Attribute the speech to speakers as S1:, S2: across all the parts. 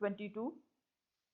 S1: 22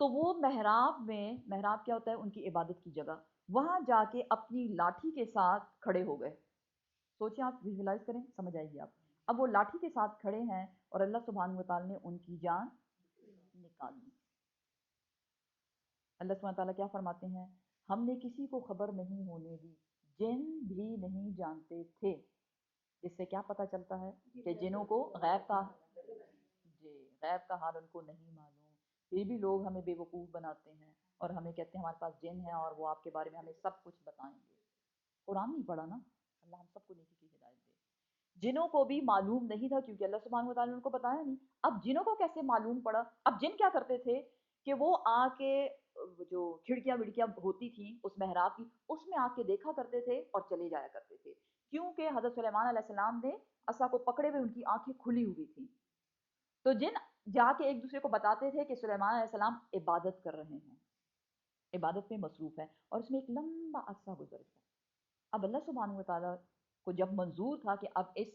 S1: تو وہ محراب میں، محراب کیا ہوتا ہے؟ ان کی عبادت کی جگہ، وہاں جا کے اپنی لاٹھی کے ساتھ کھڑے ہو گئے. سوچیں آپ، ویژولائز کریں، سمجھ آئے گی آپ. اب وہ لاٹھی کے ساتھ کھڑے ہیں اور اللہ سبحانہ وتعالی نے ان کی جان نکال لی. اللہ سبحانہ تعالیٰ کیا فرماتے ہیں؟ ہم نے کسی کو خبر نہیں ہونے دی، جن بھی نہیں جانتے تھے. جس سے کیا پتہ چلتا ہے کہ جنوں کو غیب کا، جی، غیب کا حال ان کو نہیں معلوم. پھر بھی لوگ ہمیں بے وقوف بناتے ہیں اور ہمیں کہتے ہیں ہمارے پاس جن ہیں اور وہ آپ کے بارے میں ہمیں سب کچھ بتائیں گے. قرآن نہیں پڑھا نا. اللہ ہم سب کو نیکی کی ہدایت دے. جنوں کو بھی معلوم نہیں تھا کیونکہ اللہ سبحانہ وتعالی نے ان کو بتایا نہیں. اب جنوں کو کیسے معلوم پڑا؟ اب جن کیا کرتے تھے کہ وہ آ کے جو کھڑکیاں وڑکیاں ہوتی تھیں اس محراب کی، اس میں آ کے دیکھا کرتے تھے اور چلے جایا کرتے تھے، کیونکہ حضرت سلیمان علیہ السلام نے عصا کو پکڑے ہوئے ان کی آنکھیں کھلی ہوئی تھیں. تو جن جا کے ایک دوسرے کو بتاتے تھے کہ سلیمان علیہ السلام عبادت کر رہے ہیں، عبادت میں مصروف ہے، اور اس میں ایک لمبا عرصہ گزر گیا. اب اللہ سبحانہ وتعالیٰ کو جب منظور تھا کہ اب اس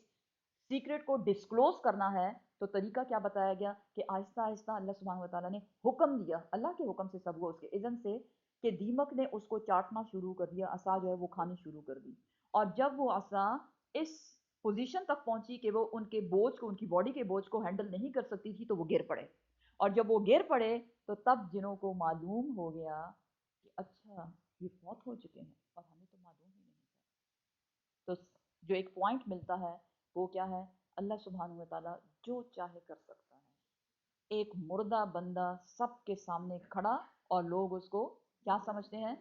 S1: سیکرٹ کو ڈسکلوز کرنا ہے، تو طریقہ کیا بتایا گیا کہ آہستہ آہستہ اللہ سبحانہ وتعالیٰ نے حکم دیا، اللہ کے حکم سے، سب وہ اس کے اذن سے، کہ دیمک نے اس کو چاٹنا شروع کر دیا، عصا جو ہے وہ کھانی شروع کر دی. اور جب وہ عصا اس پوزیشن تک پہنچی کہ وہ ان کے بوجھ کو، ان کی باڈی کے بوجھ کو ہینڈل نہیں کر سکتی تھی، تو وہ گر پڑے. اور جب وہ گر پڑے تو تب جنوں کو معلوم ہو گیا کہ اچھا یہ فوت ہو چکے ہیں اور ہمیں تو معلوم ہی نہیں تھا. تو جو ایک پوائنٹ ملتا ہے وہ کیا ہے؟ اللہ سبحانہ وتعالیٰ جو چاہے کر سکتا ہے. ایک مردہ بندہ سب کے سامنے کھڑا اور لوگ اس کو کیا سمجھتے ہیں؟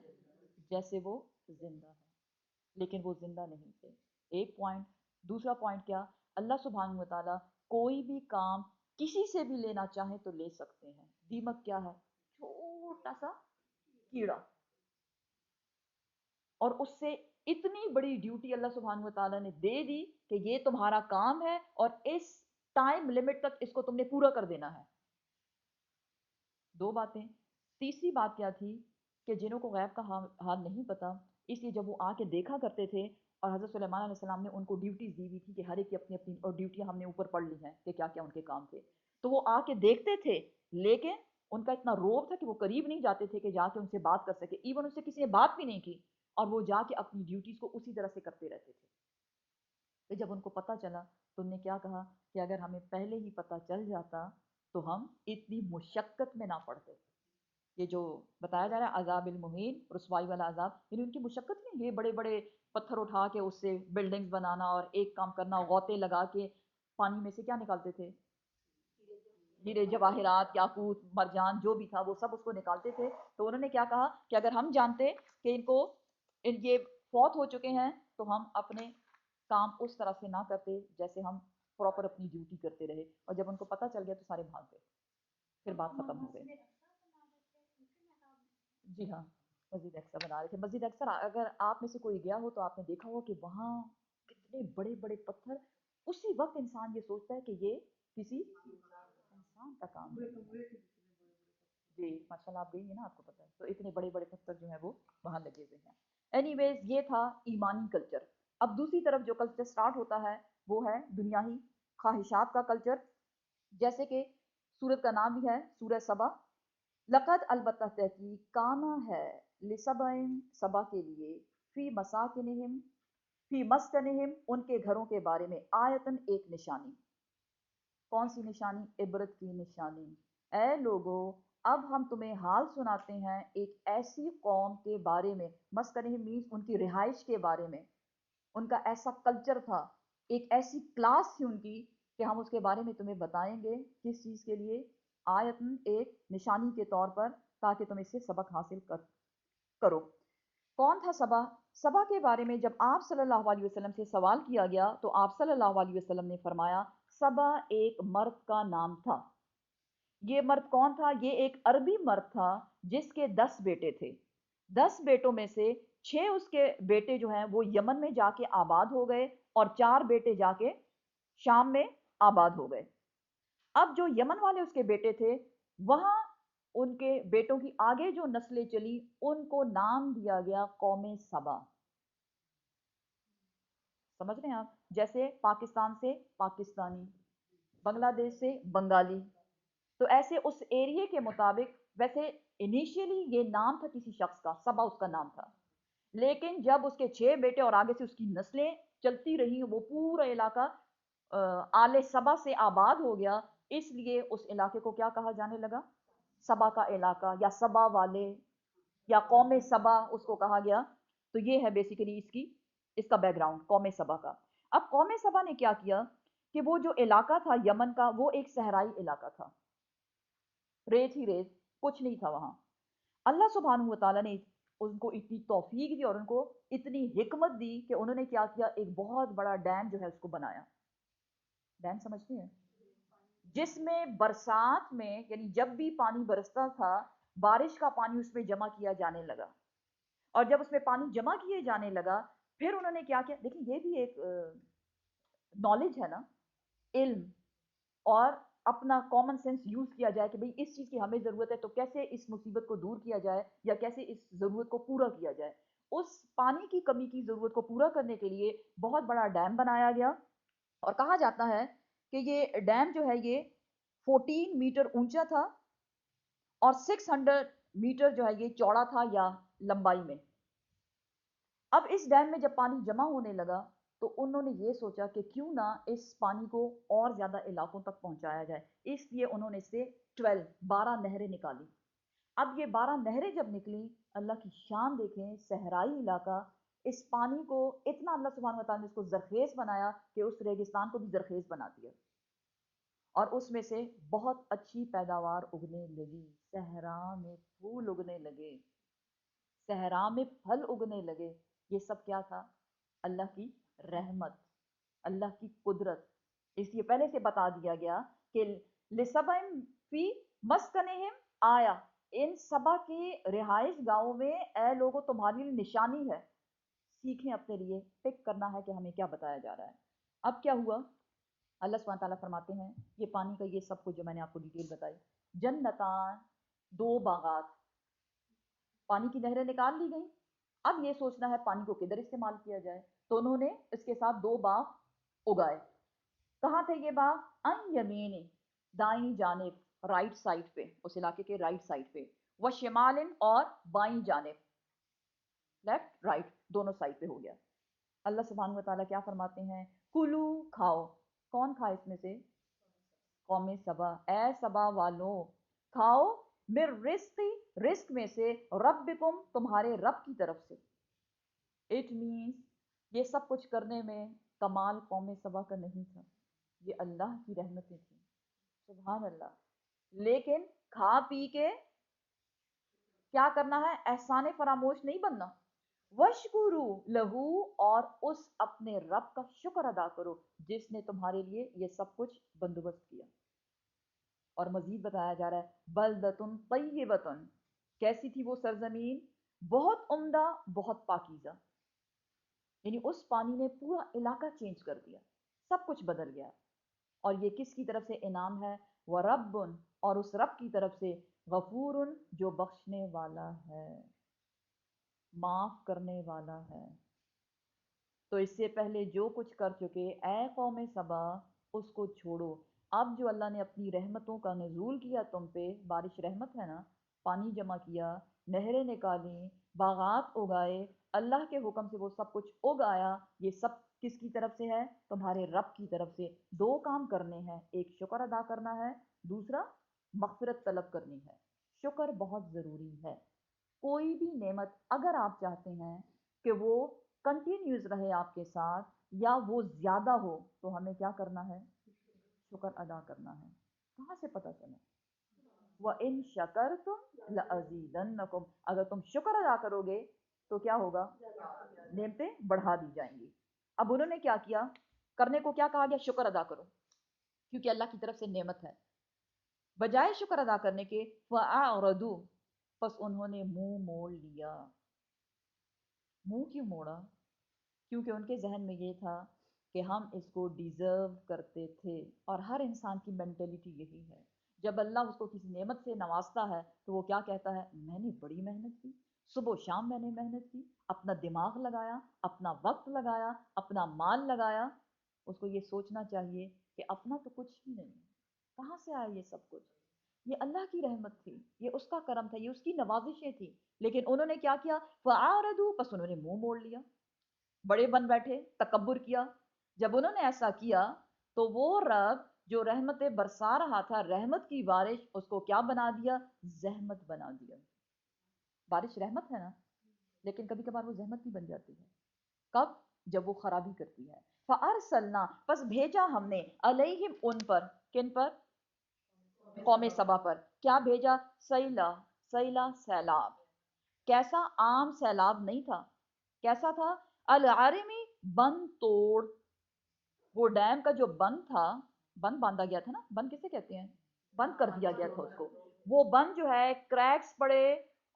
S1: جیسے وہ زندہ ہے، لیکن وہ زندہ نہیں تھے. ایک پوائنٹ. دوسرا پوائنٹ کیا؟ اللہ سبحانہ وتعالیٰ کوئی بھی کام کسی سے بھی لینا چاہے تو لے سکتے ہیں. دیمک کیا ہے؟ چھوٹا سا کیڑا، اور اس سے اتنی بڑی ڈیوٹی اللہ سبحانہ وتعالیٰ نے دے دی کہ یہ تمہارا کام ہے اور اس ٹائم لمٹ تک اس کو تم نے پورا کر دینا ہے. دو باتیں. تیسری بات کیا تھی؟ کہ جنوں کو غیب کا حال نہیں پتا، اس لیے جب وہ آ کے دیکھا کرتے تھے، اور حضرت سلیمان علیہ السلام نے ان کو ڈیوٹیز دی ہوئی تھی کہ ہر ایک کی اپنی اپنی، اور ڈیوٹیاں ہم نے اوپر پڑھ لی ہیں کہ کیا کیا ان کے کام تھے، تو وہ آ کے دیکھتے تھے، لیکن ان کا اتنا روب تھا کہ وہ قریب نہیں جاتے تھے کہ جا کے ان سے بات کر سکے. ایون ان سے کسی نے بات بھی نہیں کی، اور وہ جا کے اپنی ڈیوٹیز کو اسی طرح سے کرتے رہتے تھے. کہ جب ان کو پتہ چلا تو انہوں نے کیا کہا کہ اگر ہمیں پہلے ہی پتہ چل جاتا تو ہم اتنی مشقت میں نہ پڑتے. یہ جو بتایا جا رہا ہے عذاب المہین، رسوائی والا عذاب، یعنی ان کی مشقت نہیں، یہ بڑے بڑے پتھر اٹھا کے اس سے بلڈنگز بنانا اور ایک کام کرنا، غوطے لگا کے پانی میں سے کیا نکالتے تھے؟ ہیرے جواہرات، یاقوت، مرجان، جو بھی تھا وہ سب اس کو نکالتے تھے. تو انہوں نے کیا کہا کہ اگر ہم جانتے کہ ان کو یہ فوت ہو چکے ہیں تو ہم اپنے کام اس طرح سے نہ کرتے جیسے ہم پراپر اپنی ڈیوٹی کرتے رہے. اور جب ان کو پتہ چل گیا تو سارے بھاگ گئے، پھر بات ختم ہو گئی. جی ہاں، مسجد اقصی بنا رہے تھے. مسجد اقصی اگر آپ میں سے کوئی گیا ہو تو آپ نے دیکھا ہو کہ وہاں کتنے بڑے بڑے پتھر. اسی وقت انسان یہ سوچتا ہے کہ یہ کسی انسان کا کام ہے. جی ماشاء اللہ، آپ گئی ہیں نا، آپ کو پتہ ہے. تو اتنے بڑے بڑے پتھر جو ہیں وہ وہاں لگے ہوئے ہیں. اینی ویز یہ تھا ایمانی کلچر. اب دوسری طرف جو کلچر سٹارٹ ہوتا ہے وہ ہے دنیاہی خواہشات کا کلچر. جیسے کہ سورت کا نام بھی ہے سورہ سبا. لقد البتہ تحقیق کانا ہے لسبعین، سبا کے لیے، فی مساکنہم، فی مسکنہم، ان کے گھروں کے بارے میں، آیتن ایک نشانی. کون سی نشانی؟ عبرت کی نشانی. اے لوگو اب ہم تمہیں حال سناتے ہیں ایک ایسی قوم کے بارے میں. مسکنہم مینس ان کی رہائش کے بارے میں. ان کا ایسا کلچر تھا، ایک ایسی کلاس تھی ان کی کہ ہم اس کے بارے میں تمہیں بتائیں گے. کس چیز کے لیے؟ آیتن ایک نشانی کے طور پر، تاکہ تم اس سے سبق حاصل کرو. کون تھا سبا؟ سبا کے بارے میں جب آپ صلی اللہ علیہ وسلم سے سوال کیا گیا تو آپ صلی اللہ علیہ وسلم نے فرمایا سبا ایک مرد کا نام تھا. یہ مرد کون تھا؟ یہ ایک عربی مرد تھا جس کے 10 بیٹے تھے. 10 بیٹوں میں سے 6 اس کے بیٹے جو ہیں وہ یمن میں جا کے آباد ہو گئے، اور 4 بیٹے جا کے شام میں آباد ہو گئے. اب جو یمن والے اس کے بیٹے تھے، وہاں ان کے بیٹوں کی آگے جو نسلیں چلی ان کو نام دیا گیا قوم سبا. سمجھ رہے ہیں آپ؟ جیسے پاکستان سے پاکستانی، بنگلہ دیش سے بنگالی، تو ایسے اس ایریے کے مطابق، ویسے انیشیلی یہ نام تھا کسی شخص کا، سبا اس کا نام تھا، لیکن جب اس کے 6 بیٹے اور آگے سے اس کی نسلیں چلتی رہیں، وہ پورا علاقہ آل سبا سے آباد ہو گیا، اس لیے اس علاقے کو کیا کہا جانے لگا؟ سبا کا علاقہ، یا سبا والے، یا قوم سبا اس کو کہا گیا۔ تو یہ ہے بیسیکلی اس کا بیک گراؤنڈ قوم سبا کا۔ اب قوم سبا نے کیا کیا کہ وہ جو علاقہ تھا یمن کا، وہ ایک صحرائی علاقہ تھا، ریت ہی ریت، کچھ نہیں تھا وہاں۔ اللہ سبحانہ و تعالیٰ نے ان کو اتنی توفیق دی اور ان کو اتنی حکمت دی کہ انہوں نے کیا کیا، ایک بہت بڑا ڈیم جو ہے اس کو بنایا۔ ڈیم سمجھتے ہیں؟ جس میں برسات میں، یعنی جب بھی پانی برستا تھا، بارش کا پانی اس میں جمع کیا جانے لگا، اور جب اس میں پانی جمع کیے جانے لگا، پھر انہوں نے کیا کیا، دیکھیں یہ بھی ایک نالج ہے نا، علم، اور اپنا کامن سینس یوز کیا جائے کہ بھئی اس چیز کی ہمیں ضرورت ہے تو کیسے اس مصیبت کو دور کیا جائے، یا کیسے اس ضرورت کو پورا کیا جائے۔ اس پانی کی کمی کی ضرورت کو پورا کرنے کے لیے بہت بڑا ڈیم بنایا گیا، اور کہا جاتا ہے کہ یہ ڈیم جو ہے یہ 14 میٹر اونچا تھا، اور 600 میٹر جو ہے یہ چوڑا تھا یا لمبائی میں۔ اب اس ڈیم میں جب پانی جمع ہونے لگا تو انہوں نے یہ سوچا کہ کیوں نہ اس پانی کو اور زیادہ علاقوں تک پہنچایا جائے، اس لیے انہوں نے اس سے 12 نہریں نکالی۔ اب یہ 12 نہریں جب نکلیں، اللہ کی شان دیکھیں، صحرائی علاقہ، اس پانی کو اتنا اللہ سبحانہ و تعالیٰ نے اس کو زرخیز بنایا کہ اس ریگستان کو بھی زرخیز بنا دیا، اور اس میں سے بہت اچھی پیداوار اگنے لگی، صحرا میں پھول اگنے لگے، صحرا میں پھل اگنے لگے۔ یہ سب کیا تھا؟ اللہ کی رحمت، اللہ کی قدرت۔ اس لیے پہلے سے بتا دیا گیا کہ لِسَبَإٍ فِي مَسْكَنِهِمْ آیا، ان سبا کی رہائش گاہوں میں اے لوگوں تمہاری لیے نشانی ہے، سیکھیں اپنے لیے، پک کرنا ہے کہ ہمیں کیا بتایا جا رہا ہے۔ اب کیا ہوا؟ اللہ سبحانہ تعالیٰ فرماتے ہیں، یہ پانی کا یہ سب کچھ جو میں نے آپ کو ڈیٹیل بتائی، جنتان، 2 باغات، پانی کی نہریں نکال لی گئیں، اب یہ سوچنا ہے پانی کو کدھر استعمال کیا جائے، تو انہوں نے اس کے ساتھ 2 باغ اگائے۔ کہاں تھے یہ باغ؟ ان یمین، دائیں جانب، رائٹ سائڈ پہ، اس علاقے کے رائٹ سائڈ پہ، و شمال، اور بائیں جانب، لیفٹ رائٹ دونوں سائڈ پہ ہو گیا۔ اللہ سبحانہ و تعالیٰ کیا فرماتے ہیں؟ کلو، کھاؤ۔ کون کھائے اس میں سے؟ قوم سبا، اے سبا والوں کھاؤ، من رزق، رزق میں سے، ربکم، تمہارے رب کی طرف سے۔ اٹ مینس یہ سب کچھ کرنے میں کمال قوم سبا کا نہیں تھا، یہ اللہ کی رحمتیں تھیں، سبحان اللہ۔ لیکن کھا پی کے کیا کرنا ہے؟ احسان فراموش نہیں بننا، وشکرو لہو، اور اس اپنے رب کا شکر ادا کرو جس نے تمہارے لیے یہ سب کچھ بندوبست کیا۔ اور مزید بتایا جا رہا ہے بلدتن طیبتن، کیسی تھی وہ سرزمین؟ بہت عمدہ، بہت پاکیزہ، یعنی اس پانی نے پورا علاقہ چینج کر دیا، سب کچھ بدل گیا۔ اور یہ کس کی طرف سے انعام ہے؟ وَرَبٌ، اور اس رب کی طرف سے، غفور، جو بخشنے والا ہے، معاف کرنے والا ہے۔ تو اس سے پہلے جو کچھ کر چکے اے قوم سبا، اس کو چھوڑو۔ اب جو اللہ نے اپنی رحمتوں کا نزول کیا تم پہ، بارش رحمت ہے نا، پانی جمع کیا، نہریں نکالیں، باغات اگائے، اللہ کے حکم سے وہ سب کچھ اگایا، یہ سب کس کی طرف سے ہے؟ تمہارے رب کی طرف سے۔ 2 کام کرنے ہیں، ایک شکر ادا کرنا ہے، دوسرا مغفرت طلب کرنی ہے۔ شکر بہت ضروری ہے۔ کوئی بھی نعمت اگر آپ چاہتے ہیں کہ وہ کنٹینیوز رہے آپ کے ساتھ، یا وہ زیادہ ہو، تو ہمیں کیا کرنا ہے؟ شکر ادا کرنا ہے۔ کہاں سے پتہ چلا؟ وَإِن شَكَرْتُمْ لَأَزِيدَنَّكُمْ، اگر تم شکر ادا کرو گے تو کیا ہوگا؟ نعمتیں بڑھا دی جائیں گی۔ اب انہوں نے کیا کیا؟ کرنے کو کیا کہا گیا؟ شکر ادا کرو، کیونکہ اللہ کی طرف سے نعمت ہے۔ بجائے شکر ادا کرنے کے فَأَعْرَضُوا، پس انہوں نے منہ موڑ لیا۔ منہ کیوں موڑا؟ کیونکہ ان کے ذہن میں یہ تھا کہ ہم اس کو ڈیزرو کرتے تھے، اور ہر انسان کی مینٹلٹی یہی ہے، جب اللہ اس کو کسی نعمت سے نوازتا ہے تو وہ کیا کہتا ہے؟ میں نے بڑی محنت کی، صبح و شام میں نے محنت کی، اپنا دماغ لگایا، اپنا وقت لگایا، اپنا مال لگایا۔ اس کو یہ سوچنا چاہیے کہ اپنا تو کچھ بھی نہیں، کہاں سے آیا یہ سب کچھ؟ یہ اللہ کی رحمت تھی، یہ اس کا کرم تھا، یہ اس کی نوازشیں تھی، لیکن انہوں نے کیا کیا؟ فَعَارَضُوا، پس انہوں نے منہ موڑ لیا، بڑے بن بیٹھے، تکبر کیا۔ جب انہوں نے ایسا کیا تو وہ رب جو رحمتیں برسا رہا تھا، رحمت کی بارش، اس کو کیا بنا دیا؟ زحمت بنا دیا۔ بارش رحمت ہے نا، لیکن کبھی کبھار وہ زحمت بھی بن جاتی ہے۔ کب؟ جب وہ خرابی کرتی ہے۔ فَأَرْسَلْنَا، پس بھیجا ہم نے، علیہم، ان پر، کن پر؟ قوم سبا پر۔ کیا بھیجا؟ سیلا، سیلا سیلاب۔ کیسا؟ عام سیلاب نہیں تھا، کیسا تھا؟ العارمی، بند توڑ۔ وہ ڈیم کا جو بند تھا، بند باندھا گیا تھا نا، بند کسے کہتے ہیں؟ بند کر دیا گیا تھا اس کو، وہ بند جو ہے کریکس پڑے،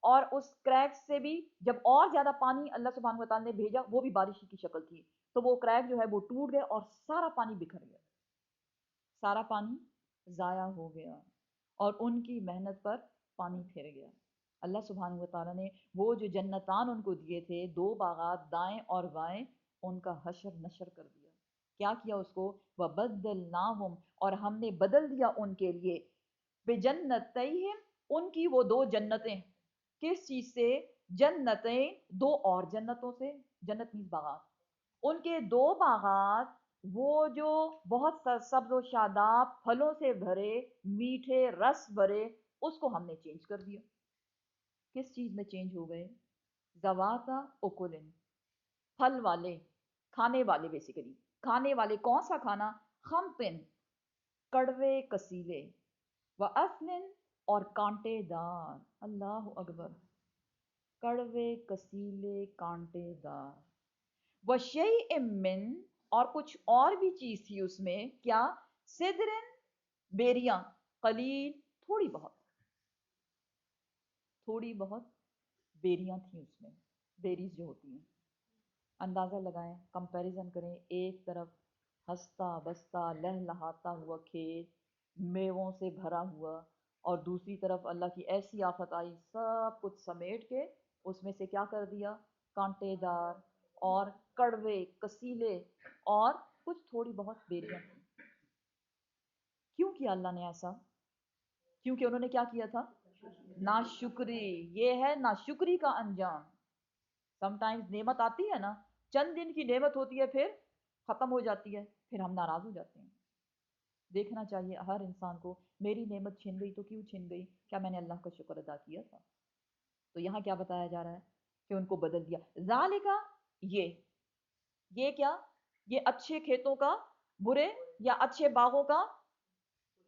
S1: اور اس کریکس سے بھی جب اور زیادہ پانی اللہ سبحانہ وتعالی نے بھیجا، وہ بھی بارش کی شکل تھی، تو وہ کریک جو ہے وہ ٹوٹ گئے اور سارا پانی بکھر گیا، سارا پانی ضائع ہو گیا، اور ان کی محنت پر پانی پھر گیا۔ اللہ سبحانہ وتعالیٰ نے وہ جو جنتان ان کو دیے تھے، 2 باغات دائیں اور بائیں، ان کا حشر نشر کر دیا۔ کیا کیا اس کو؟ وَبَدَّلْنَاهُمْ، اور ہم نے بدل دیا ان کے لیے، بِجَنَّتَيْهِمْ، ان کی وہ 2 جنتیں۔ کس چیز سے؟ جنتیں، 2 اور جنتوں سے، جنت مینز باغات، ان کے 2 باغات، وہ جو بہت سبز و شاداب، پھلوں سے بھرے، میٹھے رس بھرے، اس کو ہم نے چینج کر دیا۔ کس چیز میں چینج ہو گئے؟ ذواتا اکلن، پھل والے، کھانے والے، بیسیکلی کھانے والے۔ کون سا کھانا؟ خمطن، کڑوے کسیلے، وَأَثْلٍ، اور کانٹے دار۔ اللہ اکبر، کڑوے کسیلے کانٹے دار۔ وَشَيْءٍ مِّن، اور کچھ اور بھی چیز تھی اس میں، کیا؟ سدرن، بیریاں، قلیل، تھوڑی بہت، تھوڑی بہت بیریاں تھیں اس میں، بیریز جو ہوتی ہیں۔ اندازہ لگائیں، کمپیریزن کریں، ایک طرف ہنستا بستا لہلہاتا ہوا کھیت، میووں سے بھرا ہوا، اور دوسری طرف اللہ کی ایسی آفت آئی، سب کچھ سمیٹ کے اس میں سے کیا کر دیا؟ کانٹے دار اور کڑوے کسیلے اور کچھ تھوڑی بہت بیریاں تھیں۔ کیوں کیا اللہ نے ایسا؟ کیونکہ انہوں نے کیا کیا تھا؟ ناشکری۔ یہ ہے ناشکری کا انجام۔ سم ٹائمز نعمت آتی ہے نا، چند دن کی نعمت ہوتی ہے، پھر ختم ہو جاتی ہے، پھر ہم ناراض ہو جاتے ہیں۔ دیکھنا چاہیے ہر انسان کو، میری نعمت چھن گئی تو کیوں چھن گئی؟ کیا میں نے اللہ کا شکر ادا کیا تھا؟ تو یہاں کیا بتایا جا رہا ہے کہ ان کو بدل دیا۔ ذالکا، یہ کیا؟ یہ اچھے کھیتوں کا برے، یا اچھے باغوں کا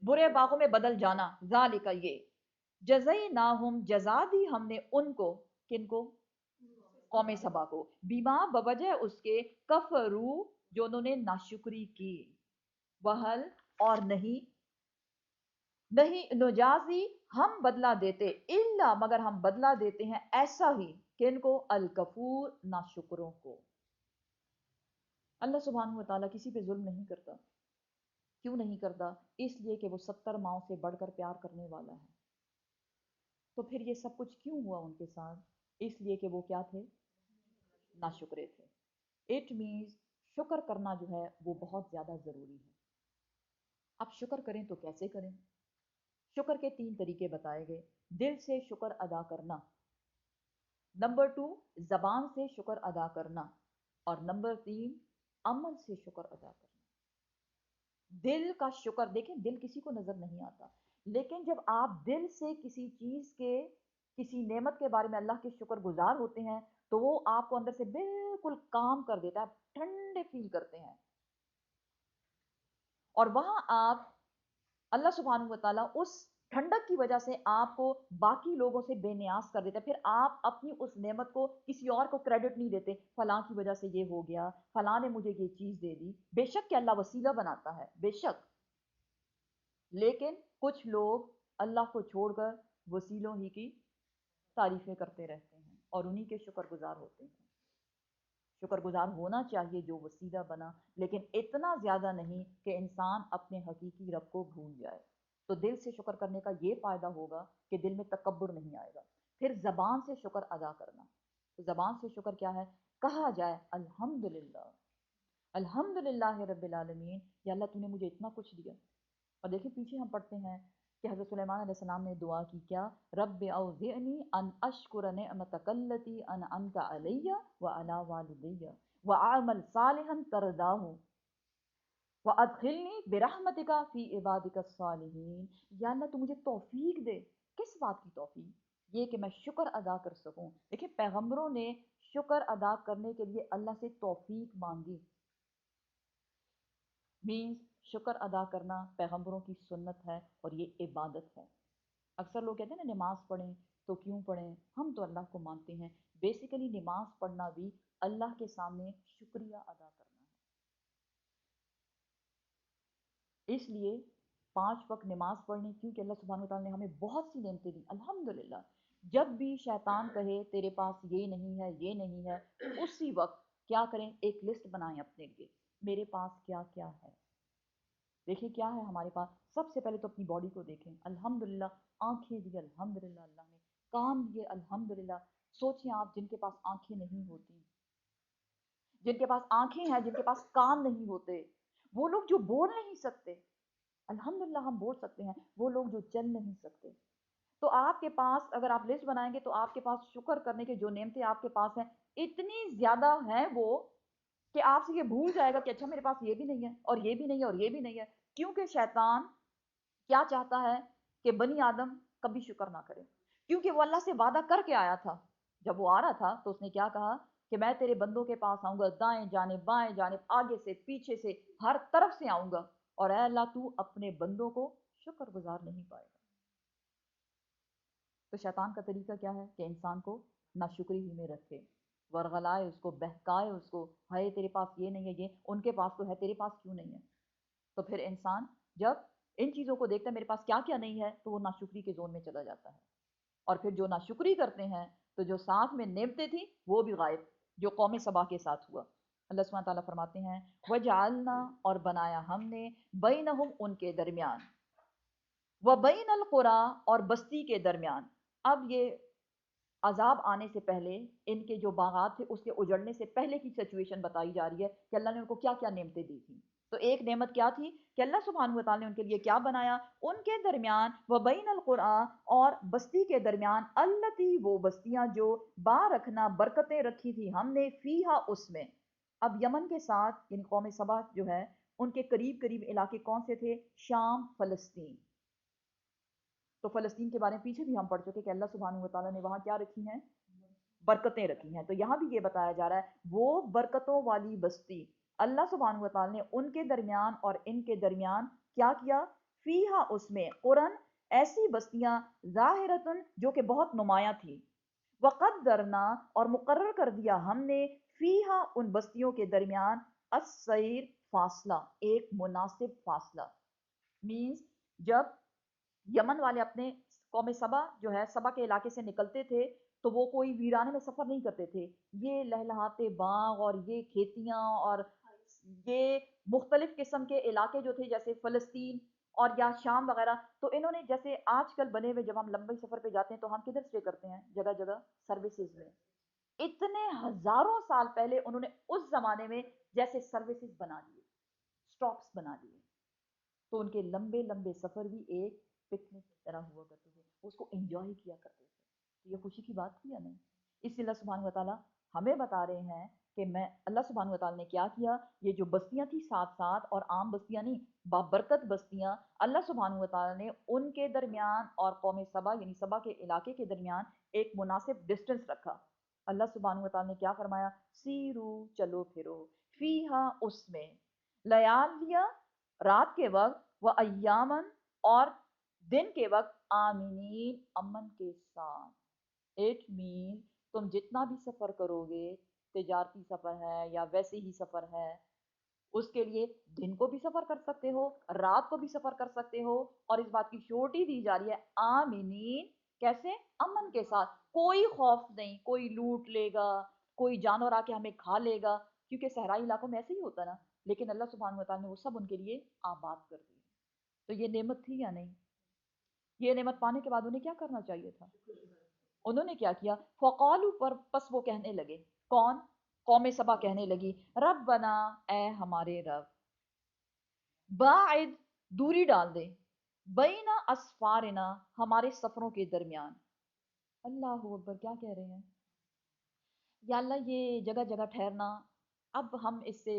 S1: برے باغوں میں بدل جانا، ذالکا یہ۔ جزیناہم، جزا دی ہم نے ان کو، کن کو؟ قوم سبا کو، بیما، بوجہ اس کے، کفرو، جو انہوں نے ناشکری کی، وہل، اور نہیں نجازی، ہم بدلہ دیتے، الا، مگر ہم بدلہ دیتے ہیں ایسا ہی، کن کو؟ الکفور، ناشکروں کو۔ اللہ سبحانہ وتعالیٰ کسی پہ ظلم نہیں کرتا۔ کیوں نہیں کرتا؟ اس لیے کہ وہ 70 ماؤں سے بڑھ کر پیار کرنے والا ہے۔ تو پھر یہ سب کچھ کیوں ہوا ان کے ساتھ؟ اس لیے کہ وہ کیا تھے؟ ناشکرے تھے۔ اٹ مینز شکر کرنا جو ہے وہ بہت زیادہ ضروری ہے۔ اب شکر کریں تو کیسے کریں؟ شکر کے 3 طریقے بتائے گئے۔ دل سے شکر ادا کرنا، نمبر 2 زبان سے شکر ادا کرنا، اور نمبر 3 عمل سے شکر ادا کرنا۔ دل کا شکر، دیکھیں دل کسی کو نظر نہیں آتا، لیکن جب آپ دل سے کسی چیز کے، کسی نعمت کے بارے میں اللہ کے شکر گزار ہوتے ہیں، تو وہ آپ کو اندر سے بالکل کام کر دیتا ہے، آپ ٹھنڈے فیل کرتے ہیں، اور وہاں آپ اللہ سبحانہ وتعالیٰ اس ٹھنڈک کی وجہ سے آپ کو باقی لوگوں سے بے نیاز کر دیتا ہے۔ پھر آپ اپنی اس نعمت کو کسی اور کو کریڈٹ نہیں دیتے، فلاں کی وجہ سے یہ ہو گیا، فلاں نے مجھے یہ چیز دے دی۔ بے شک کہ اللہ وسیلہ بناتا ہے، بے شک، لیکن کچھ لوگ اللہ کو چھوڑ کر وسیلوں ہی کی تعریفیں کرتے رہتے ہیں اور انہی کے شکر گزار ہوتے ہیں۔ شکر گزار ہونا چاہیے جو وسیلہ بنا، لیکن اتنا زیادہ نہیں کہ انسان اپنے حقیقی رب کو بھول جائے۔ تو دل سے شکر کرنے کا یہ فائدہ ہوگا کہ دل میں تکبر نہیں آئے گا۔ پھر زبان سے شکر ادا کرنا، تو زبان سے شکر کیا ہے؟ کہا جائے الحمدللہ، الحمدللہ رب العالمین، یا اللہ تو نے مجھے اتنا کچھ دیا۔ اور دیکھیں پیچھے ہم پڑھتے ہیں کہ حضرت سلیمان علیہ السلام نے دعا کی کیا، رب اوزعنی ان اشکر نعمتک التی انعمت علی وعلی والدی واعمل صالحا ترضاہ وادخلنی برحمتک فی عبادک الصالحین۔ یا اللہ تو مجھے توفیق دے، کس بات کی توفیق؟ یہ کہ میں شکر ادا کر سکوں۔ دیکھیں پیغمبروں نے شکر ادا کرنے کے لیے اللہ سے توفیق مانگی، مینز شکر ادا کرنا پیغمبروں کی سنت ہے اور یہ عبادت ہے۔ اکثر لوگ کہتے ہیں نا نماز پڑھیں تو کیوں پڑھیں، ہم تو اللہ کو مانتے ہیں، بیسیکلی نماز پڑھنا بھی اللہ کے سامنے شکریہ ادا کرنا ہے۔ اس لیے 5 وقت نماز پڑھنی، کیونکہ اللہ سبحانہ وتعالیٰ نے ہمیں بہت سی نعمتیں دی الحمدللہ۔ جب بھی شیطان کہے تیرے پاس یہ نہیں ہے یہ نہیں ہے، اسی وقت کیا کریں، ایک لسٹ بنائیں اپنے لیے، میرے پاس کیا کیا ہے۔ دیکھیں کیا ہے ہمارے پاس، سب سے پہلے تو اپنی باڈی کو دیکھیں، الحمدللہ آنکھیں دی الحمدللہ اللہ نے، کان دیے الحمدللہ۔ سوچیں آپ جن کے پاس آنکھیں نہیں ہوتی، جن کے پاس آنکھیں ہیں جن کے پاس کان نہیں ہوتے، وہ لوگ جو بول نہیں سکتے، الحمدللہ ہم بول سکتے ہیں، وہ لوگ جو چل نہیں سکتے۔ تو آپ کے پاس اگر آپ لسٹ بنائیں گے تو آپ کے پاس شکر کرنے کے جو نعمتیں آپ کے پاس ہیں اتنی زیادہ ہیں وہ، کہ آپ سے یہ بھول جائے گا کہ اچھا میرے پاس یہ بھی نہیں ہے اور یہ بھی نہیں ہے اور یہ بھی نہیں ہے۔ کیونکہ شیطان کیا چاہتا ہے کہ بنی آدم کبھی شکر نہ کرے، کیونکہ وہ اللہ سے وعدہ کر کے آیا تھا۔ جب وہ آ رہا تھا تو اس نے کیا کہا کہ میں تیرے بندوں کے پاس آؤں گا، دائیں جانب بائیں جانب، آگے سے پیچھے سے، ہر طرف سے آؤں گا، اور اے اللہ تو اپنے بندوں کو شکر گزار نہیں پائے گا۔ تو شیطان کا طریقہ کیا ہے کہ انسان کو ناشکری ہی میں رکھے، ورغلائے اس کو، بہکائے اس کو، ہے تیرے پاس یہ نہیں ہے، یہ ان کے پاس تو ہے تیرے پاس کیوں نہیں ہے۔ تو پھر انسان جب ان چیزوں کو دیکھتا ہے میرے پاس کیا کیا نہیں ہے، تو وہ ناشکری کے زون میں چلا جاتا ہے، اور پھر جو ناشکری کرتے ہیں تو جو ساتھ میں نعمتیں تھیں وہ بھی غائب، جو قوم سبا کے ساتھ ہوا۔ اللہ سبحانہ تعالیٰ فرماتے ہیں وَجَعَلْنَا، اور بنایا ہم نے، بَيْنَهُمْ ان کے درمیان، وَبَيْنَ الْقُرَىٰ اور بستی کے درمیان۔ اب یہ عذاب آنے سے پہلے ان کے جو باغات تھے اس کے اجڑنے سے پہلے کی سچویشن بتائی جا رہی ہے کہ اللہ نے ان کو کیا کیا نعمتیں دی تھیں۔ تو ایک نعمت کیا تھی کہ اللہ سبحانہ وتعالیٰ نے ان کے لیے کیا بنایا، ان کے درمیان وبین القرآ، اور بستی کے درمیان، التی وہ بستیاں جو بارکنا برکتیں رکھی تھی ہم نے، فیہا اس میں۔ اب یمن کے ساتھ یعنی قوم سبا جو ہے ان کے قریب قریب علاقے کون سے تھے، شام، فلسطین۔ تو فلسطین کے بارے میں پیچھے بھی ہم پڑھ چکے کہ اللہ سبحانہ وتعالیٰ نے وہاں کیا رکھی ہیں، برکتیں رکھی ہیں۔ تو یہاں بھی یہ بتایا جا رہا ہے وہ برکتوں والی بستی اللہ سبحانہ وتعالیٰ نے ان کے درمیان اور ان کے درمیان کیا کیا، فیہا اس میں، قرن ایسی بستیاں، ظاہرتن جو کہ بہت نمایاں تھی، وقدرنا اور مقرر کر دیا ہم نے، فیہا ان بستیوں کے درمیان، السیر فاصلہ، ایک مناسب فاصلہ۔ مینز جب یمن والے اپنے قوم سبا جو ہے سبا کے علاقے سے نکلتے تھے تو وہ کوئی ویرانے میں سفر نہیں کرتے تھے، یہ لہلہاتے باغ اور یہ کھیتیاں اور یہ مختلف قسم کے علاقے جو تھے جیسے فلسطین اور یا شام وغیرہ، تو انہوں نے جیسے آج کل بنے ہوئے جب ہم لمبے سفر پہ جاتے ہیں تو ہم کدھر اسٹے کرتے ہیں، جگہ جگہ سروسز میں، اتنے ہزاروں سال پہلے انہوں نے اس زمانے میں جیسے سروسز بنا دیے، سٹاپس بنا دیے، تو ان کے لمبے لمبے سفر بھی ایک پکنک کی طرح ہوا کرتے تھے، اس کو انجوائے کیا کرتے تھے۔ تو یہ خوشی کی بات تھی یا نہیں؟ اس لیے اللہ سبحانہ وتعالیٰ ہمیں بتا رہے ہیں کہ اللہ سبحانہ وتعالیٰ نے کیا کیا، یہ جو بستیاں تھیں ساتھ ساتھ، اور عام بستیاں نہیں، بابرکت بستیاں، اللہ سبحانہ وتعالیٰ نے ان کے درمیان اور قوم سبا یعنی سبا کے علاقے کے درمیان ایک مناسب ڈسٹنس رکھا۔ اللہ سبحانہ وتعالیٰ نے کیا فرمایا، سیرو چلو پھرو، فیہا اس میں، لیالیہ رات کے وقت، و ایامن اور دن کے وقت، آمینین امن کے ساتھ۔ اٹ مین تم جتنا بھی سفر کرو گے، تجارتی سفر ہے یا ویسے ہی سفر ہے، اس کے لیے دن کو بھی سفر کر سکتے ہو، رات کو بھی سفر کر سکتے ہو، اور اس بات کی شورٹی دی جا رہی ہے آمینین، کیسے، امن کے ساتھ، کوئی خوف نہیں، کوئی لوٹ لے گا، کوئی جانور آ کے ہمیں کھا لے گا، کیونکہ صحرائی علاقوں میں ایسے ہی ہوتا نا، لیکن اللہ سبحانہ وتعالیٰ نے وہ سب ان کے لیے آباد کر دی۔ تو یہ نعمت تھی یا نہیں؟ یہ نعمت پانے کے بعد انہیں کیا کرنا چاہیے تھا؟ انہوں نے کیا کیا، فقالو پر پس وہ کہنے لگے، کون، قوم سبا کہنے لگی، ربنا اے ہمارے رب، باعد دوری ڈال دے، بینا اسفارنا، ہمارے سفروں کے درمیان. اللہ اکبر، کیا کہہ رہے ہیں؟ یا اللہ یہ جگہ جگہ ٹھہرنا اب ہم اس سے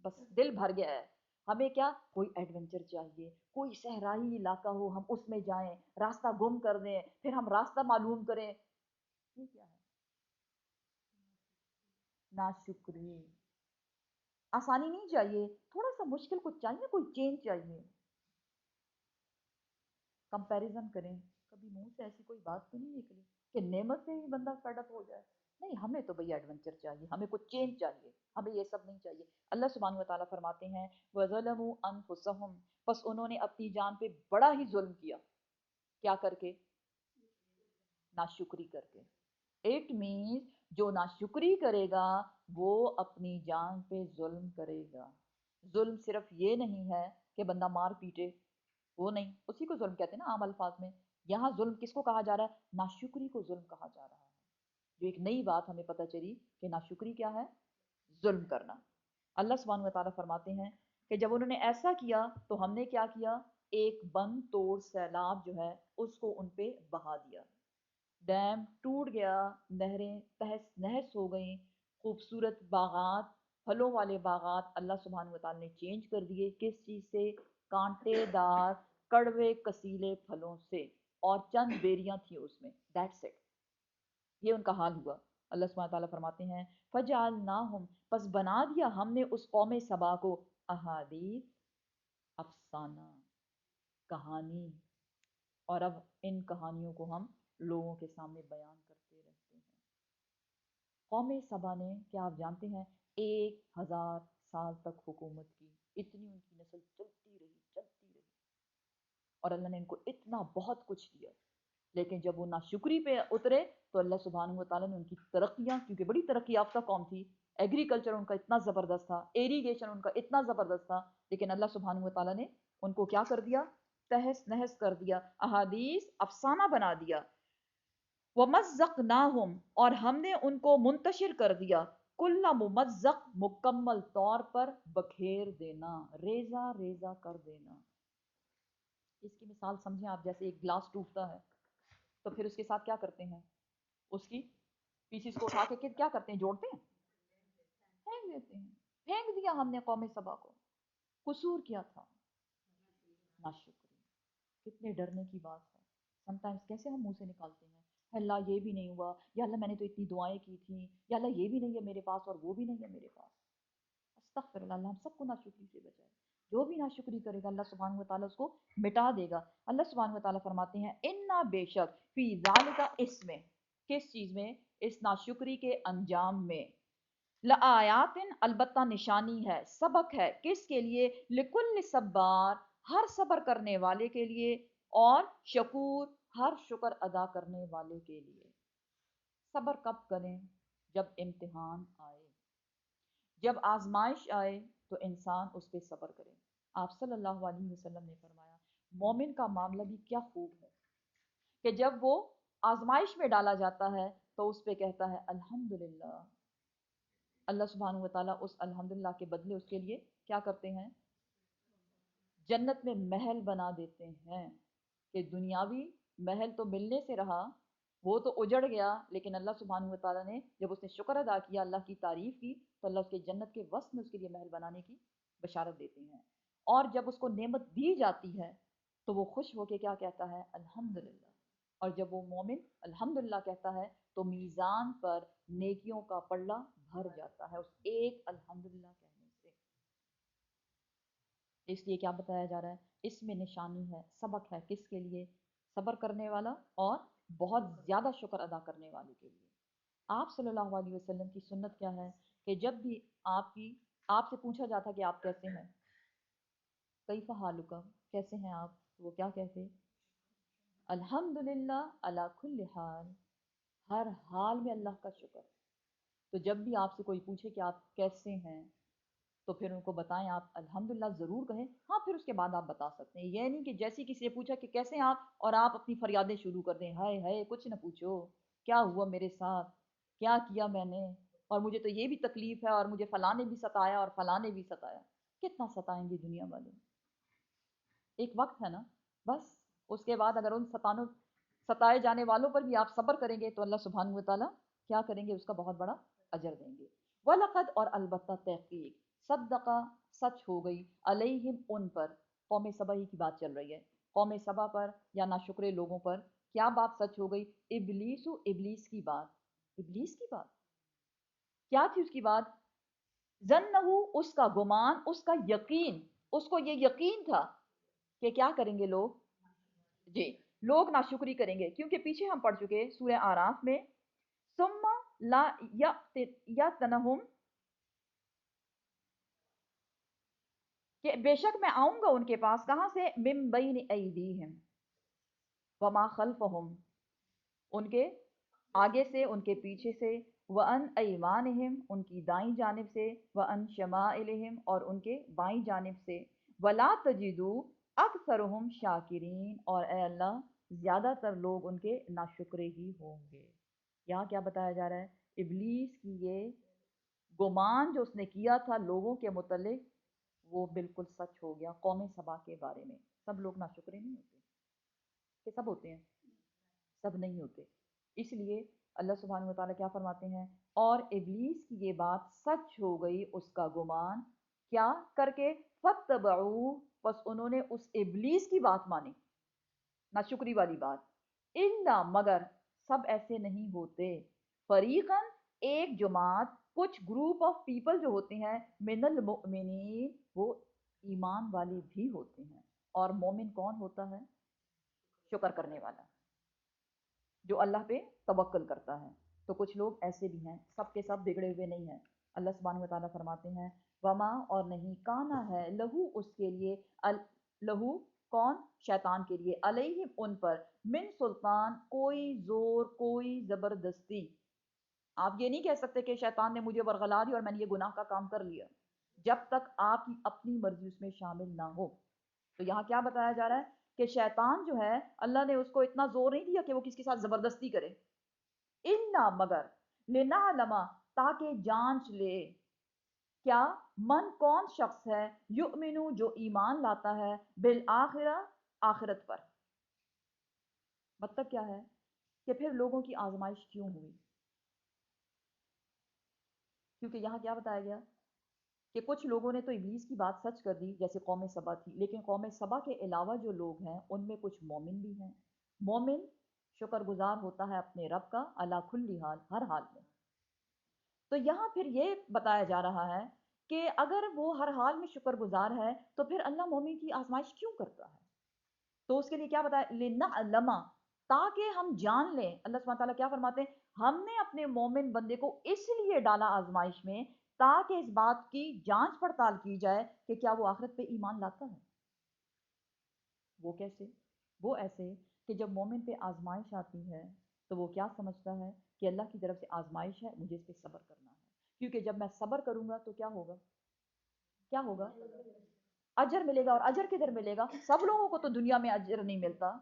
S1: بس دل بھر گیا ہے. ہمیں کیا کوئی ایڈونچر چاہیے، کوئی صحرائی علاقہ ہو، ہم اس میں جائیں، راستہ گم کر دیں، پھر ہم راستہ معلوم کریں. یہ کیا ہے؟ ناشکری. آسانی نہیں چاہیے، تھوڑا سا مشکل کچھ چاہیے، کوئی چینج چاہیے. کمپیریزن کریں، کبھی منہ سے ایسی کوئی بات تو نہیں نکلی کہ نعمت سے ہی بندہ فیڈ اپ ہو جائے. نہیں، ہمیں تو بھئی ایڈونچر چاہیے، ہمیں کچھ چینج چاہیے، ہمیں یہ سب نہیں چاہیے. اللہ سبحانہ وتعالیٰ فرماتے ہیں وَظَلَمُوا أَنفُسَهُمْ، پس انہوں نے اپنی جان پہ بڑا ہی ظلم کیا. کیا کر کے؟ ناشکری کر کے. اٹ مینز جو ناشکری کرے گا وہ اپنی جان پہ ظلم کرے گا. ظلم صرف یہ نہیں ہے کہ بندہ مار پیٹے، وہ نہیں، اسی کو ظلم کہتے ہیں نا عام الفاظ میں. یہاں ظلم کس کو کہا جا رہا ہے؟ ناشکری کو ظلم کہا جا رہا ہے. جو ایک نئی بات ہمیں پتہ چلی کہ ناشکری کیا ہے؟ ظلم کرنا. اللہ سبحانہ وتعالیٰ فرماتے ہیں کہ جب انہوں نے ایسا کیا تو ہم نے کیا کیا؟ ایک بند توڑ سیلاب جو ہے اس کو ان پہ بہا دیا. ڈیم ٹوٹ گیا، نہریں تہس نہس ہو گئیں، خوبصورت باغات، پھلوں والے باغات اللہ سبحانہ وتعالیٰ نے چینج کر دیے. کس چیز سے؟ کانٹے دار کڑوے کسیلے پھلوں سے، اور چند بیریاں تھیں اس میں. That's it. یہ ان کا حال ہوا. اللہ سبحانہ تعالیٰ فرماتے ہیں فَجَعَلْنَاهُمْ، پس بنا دیا ہم نے اس قوم سبا کو احادیث، افسانہ، کہانی. اور اب ان کہانیوں کو ہم لوگوں کے سامنے بیان کرتے رہتے ہیں. قوم سبا نے، کیا آپ جانتے ہیں، 1000 سال تک حکومت کی. اتنی ان کی نسل چلتی رہی چلتی رہی، اور اللہ نے ان کو اتنا بہت کچھ دیا. لیکن جب وہ ناشکری پہ اترے تو اللہ سبحانہ وتعالیٰ نے ان کی ترقیاں، کیونکہ بڑی ترقی یافتہ قوم تھی، ایگریکلچر ان کا اتنا زبردست تھا، ایریگیشن ان کا اتنا زبردست تھا، لیکن اللہ سبحانہ وتعالیٰ نے ان کو کیا کر دیا؟ تہس نہس کر دیا، احادیث افسانہ بنا دیا. وَمَزَّقْنَاهُمْ، اور ہم نے ان کو منتشر کر دیا. کل ممزق، مکمل طور پر بکھیر دینا، ریزہ ریزہ کر دینا. اس کی مثال سمجھیں آپ، جیسے ایک گلاس ٹوٹتا ہے تو پھر اس کے ساتھ کیا کرتے ہیں؟ اس کی پیسز کو اٹھا کے کیا کرتے ہیں؟ جوڑتے ہیں، پھینک دیتے ہیں. پھینک دیا ہم نے قوم سبا کو. قصور کیا تھا؟ ناشکری. کتنے ڈرنے کی بات ہے. سم ٹائمز کیسے ہم منہ سے نکالتے ہیں اللہ یہ بھی نہیں ہوا، یا اللہ میں نے تو اتنی دعائیں کی تھیں، یا اللہ یہ بھی نہیں ہے میرے پاس اور وہ بھی نہیں ہے میرے پاس. استغفر اللہ. اللہ ہم سب کو ناشکری سے بچائے. جو بھی ناشکری کرے گا اللہ سبحانہ وتعالیٰ اس کو مٹا دے گا. اللہ سبحانہ وتعالیٰ فرماتے ہیں انا بے شک فی ذالک، اس میں، کس چیز میں؟ اس ناشکری کے انجام میں، لآیات، البتہ نشانی ہے، سبق ہے. کس کے لیے؟ لکل صبار، ہر صبر کرنے والے کے لیے، اور شکور، ہر شکر ادا کرنے والے کے لیے. صبر کب کریں؟ جب امتحان آئے، جب آزمائش آئے تو انسان اس پہ صبر کرے. آپ صلی اللہ علیہ وسلم نے فرمایا مومن کا معاملہ بھی کیا خوب ہے کہ جب وہ آزمائش میں ڈالا جاتا ہے تو اس پہ کہتا ہے الحمدللہ. اللہ سبحانہ وتعالیٰ اس الحمدللہ کے بدلے اس کے لیے کیا کرتے ہیں؟ جنت میں محل بنا دیتے ہیں. کہ دنیاوی محل تو ملنے سے رہا، وہ تو اجڑ گیا، لیکن اللہ سبحانہ وتعالیٰ نے جب اس نے شکر ادا کیا، اللہ کی تعریف کی، تو اللہ اس کے جنت کے وسط میں اس کے لیے محل بنانے کی بشارت دیتے ہیں. اور جب اس کو نعمت دی جاتی ہے تو وہ خوش ہو کے کیا کہتا ہے؟ الحمدللہ. اور جب وہ مومن الحمدللہ کہتا ہے تو میزان پر نیکیوں کا پلڑا بھر جاتا ہے اس ایک الحمدللہ کہنے سے. اس لیے کیا بتایا جا رہا ہے؟ اس میں نشانی ہے، سبق ہے. کس کے لیے؟ صبر کرنے والا اور بہت زیادہ شکر ادا کرنے والے کے لیے. آپ صلی اللہ علیہ وسلم کی سنت کیا ہے کہ جب بھی آپ سے پوچھا جاتا کہ آپ کیسے ہیں، کیف حالک، کیسے ہیں آپ، تو وہ کیا کہتے؟ الحمدللہ علی کل حال، ہر حال میں اللہ کا شکر. تو جب بھی آپ سے کوئی پوچھے کہ آپ کیسے ہیں تو پھر ان کو بتائیں آپ الحمدللہ ضرور کہیں. ہاں پھر اس کے بعد آپ بتا سکتے ہیں. یہ نہیں کہ جیسے کسی نے پوچھا کہ کیسے ہیں آپ اور آپ اپنی فریادیں شروع کر دیں، ہائے ہائے کچھ نہ پوچھو، کیا ہوا میرے ساتھ، کیا کیا میں نے، اور مجھے تو یہ بھی تکلیف ہے، اور مجھے فلاں نے بھی ستایا اور فلاں نے بھی ستایا. کتنا ستائیں گے دنیا والے. ایک وقت ہے نا بس اس کے بعد اگر ان ستائے جانے والوں پر بھی آپ صبر کریں گے تو اللہ سبحانہ و تعالیٰ کیا کریں گے، اس کا بہت بڑا اجر دیں گے۔ وَلَقَدْ اور البتہ تحقیق صدقہ سچ ہو گئی علیہم ان پر، قوم سبا ہی کی بات چل رہی ہے، قوم سبا پر یا ناشکرے لوگوں پر کیا بات سچ ہو گئی؟ ابلیس و ابلیس کی بات، ابلیس کی بات کیا تھی؟ اس کی بات ظنہ اس کا گمان، اس کا یقین، اس کو یہ یقین تھا کہ کیا کریں گے لوگ، جی لوگ ناشکری کریں گے، کیونکہ پیچھے ہم پڑھ چکے سورہ آراف میں ثم لا یأتنہم کہ بے شک میں آؤں گا ان کے پاس، کہاں سے؟ من بین ایدیہم وما خلفہم ان کے آگے سے، ان کے پیچھے سے، وَأَنْ أَيْمَانِهِمْ ان کی دائیں جانب سے، وَأَنْ شَمَائِلِهِمْ اور ان کے بائیں جانب سے، وَلَا تَجِدُوا أَكْثَرُهُمْ شَاكِرِينَ اور اے اللہ زیادہ تر لوگ ان کے ناشکرے ہی ہوں گے۔ یہاں کیا بتایا جا رہا ہے؟ ابلیس کی یہ گمان جو اس نے کیا تھا لوگوں کے متعلق وہ بالکل سچ ہو گیا قوم سبا کے بارے میں۔ سب لوگ ناشکرے نہیں ہوتے کہ سب ہوتے ہیں؟ سب نہیں ہوتے۔ اس لیے اللہ سبحانہ وتعالیٰ کیا فرماتے ہیں؟ اور ابلیس کی یہ بات سچ ہو گئی، اس کا گمان کیا کر کے؟ فَاتَّبَعُوهُ پس انہوں نے اس ابلیس کی بات مانی، ناشکری والی بات۔ اِلَّا مگر سب ایسے نہیں ہوتے، فریقاً ایک جماعت، کچھ گروپ آف پیپل جو ہوتے ہیں، من المؤمنین وہ ایمان والے بھی ہوتے ہیں۔ اور مومن کون ہوتا ہے؟ شکر کرنے والا، جو اللہ پہ توکل کرتا ہے۔ تو کچھ لوگ ایسے بھی ہیں، سب کے سب بگڑے ہوئے نہیں ہیں۔ اللہ سبحانہ وتعالیٰ فرماتے ہیں وما اور نہیں کانا ہے لہو اس کے لیے، لہو کون؟ شیطان کے لیے، علیہم ان پر، من سلطان کوئی زور کوئی زبردستی۔ آپ یہ نہیں کہہ سکتے کہ شیطان نے مجھے ورغلا دی اور میں نے یہ گناہ کا کام کر لیا، جب تک آپ کی اپنی مرضی اس میں شامل نہ ہو۔ تو یہاں کیا بتایا جا رہا ہے کہ شیطان جو ہے اللہ نے اس کو اتنا زور نہیں دیا کہ وہ کسی کے ساتھ زبردستی کرے، الا مگر لنعلم تاکہ جانچ لے، کیا؟ من کون شخص ہے، یؤمنو جو ایمان لاتا ہے، بالآخرہ آخرت پر۔ مطلب کیا ہے کہ پھر لوگوں کی آزمائش کیوں ہوئی؟ کیونکہ یہاں کیا بتایا گیا کہ کچھ لوگوں نے تو ابلیس کی بات سچ کر دی جیسے قوم سبا تھی، لیکن قوم سبا کے علاوہ جو لوگ ہیں ان میں کچھ مومن بھی ہیں۔ مومن شکر گزار ہوتا ہے اپنے رب کا علی کل حال، ہر حال میں۔ تو یہاں پھر یہ بتایا جا رہا ہے کہ اگر وہ ہر حال میں شکر گزار ہے تو پھر اللہ مومن کی آزمائش کیوں کرتا ہے؟ تو اس کے لیے کیا بتایا؟ لنعلم تاکہ ہم جان لیں۔ اللہ سبحانہ تعالیٰ کیا فرماتے ہیں؟ ہم نے اپنے مومن بندے کو اس لیے ڈالا آزمائش میں تاکہ اس بات کی جانچ پڑتال کی جائے کہ کیا وہ آخرت پہ ایمان لاتا ہے۔ وہ کیسے؟ وہ ایسے کہ جب مومن پہ آزمائش آتی ہے تو وہ کیا سمجھتا ہے کہ اللہ کی طرف سے آزمائش ہے، مجھے اس پہ صبر کرنا ہے، کیونکہ جب میں صبر کروں گا تو کیا ہوگا؟ کیا ہوگا؟ اجر ملے گا۔ اور اجر کدھر ملے گا؟ سب لوگوں کو تو دنیا میں اجر نہیں ملتا،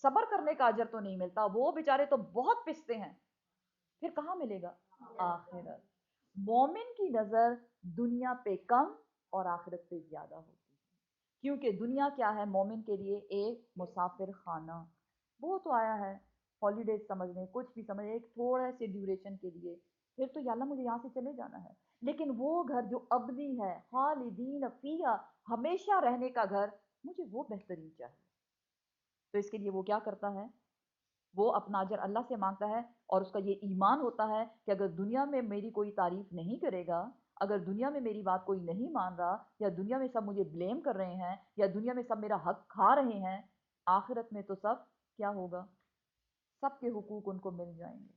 S1: صبر کرنے کا اجر تو نہیں ملتا، وہ بیچارے تو بہت پستے ہیں، پھر کہاں ملے گا؟ آخرت۔ مومن کی نظر دنیا پہ کم اور آخرت پہ زیادہ ہوتی ہے، کیونکہ دنیا کیا ہے مومن کے لیے؟ ایک مسافر خانہ، وہ تو آیا ہے ہالیڈیز سمجھنے، کچھ بھی سمجھنے، ایک تھوڑے سے ڈیوریشن کے لیے، پھر تو یا اللہ مجھے یہاں سے چلے جانا ہے۔ لیکن وہ گھر جو ابدی ہے، خالدین فیہا ہمیشہ رہنے کا گھر، مجھے وہ بہترین چاہیے۔ تو اس کے لیے وہ کیا کرتا ہے؟ وہ اپنا اجر اللہ سے مانگتا ہے، اور اس کا یہ ایمان ہوتا ہے کہ اگر دنیا میں میری کوئی تعریف نہیں کرے گا، اگر دنیا میں میری بات کوئی نہیں مان رہا، یا دنیا میں سب مجھے بلیم کر رہے ہیں، یا دنیا میں سب میرا حق کھا رہے ہیں، آخرت میں تو سب کیا ہوگا؟ سب کے حقوق ان کو مل جائیں گے۔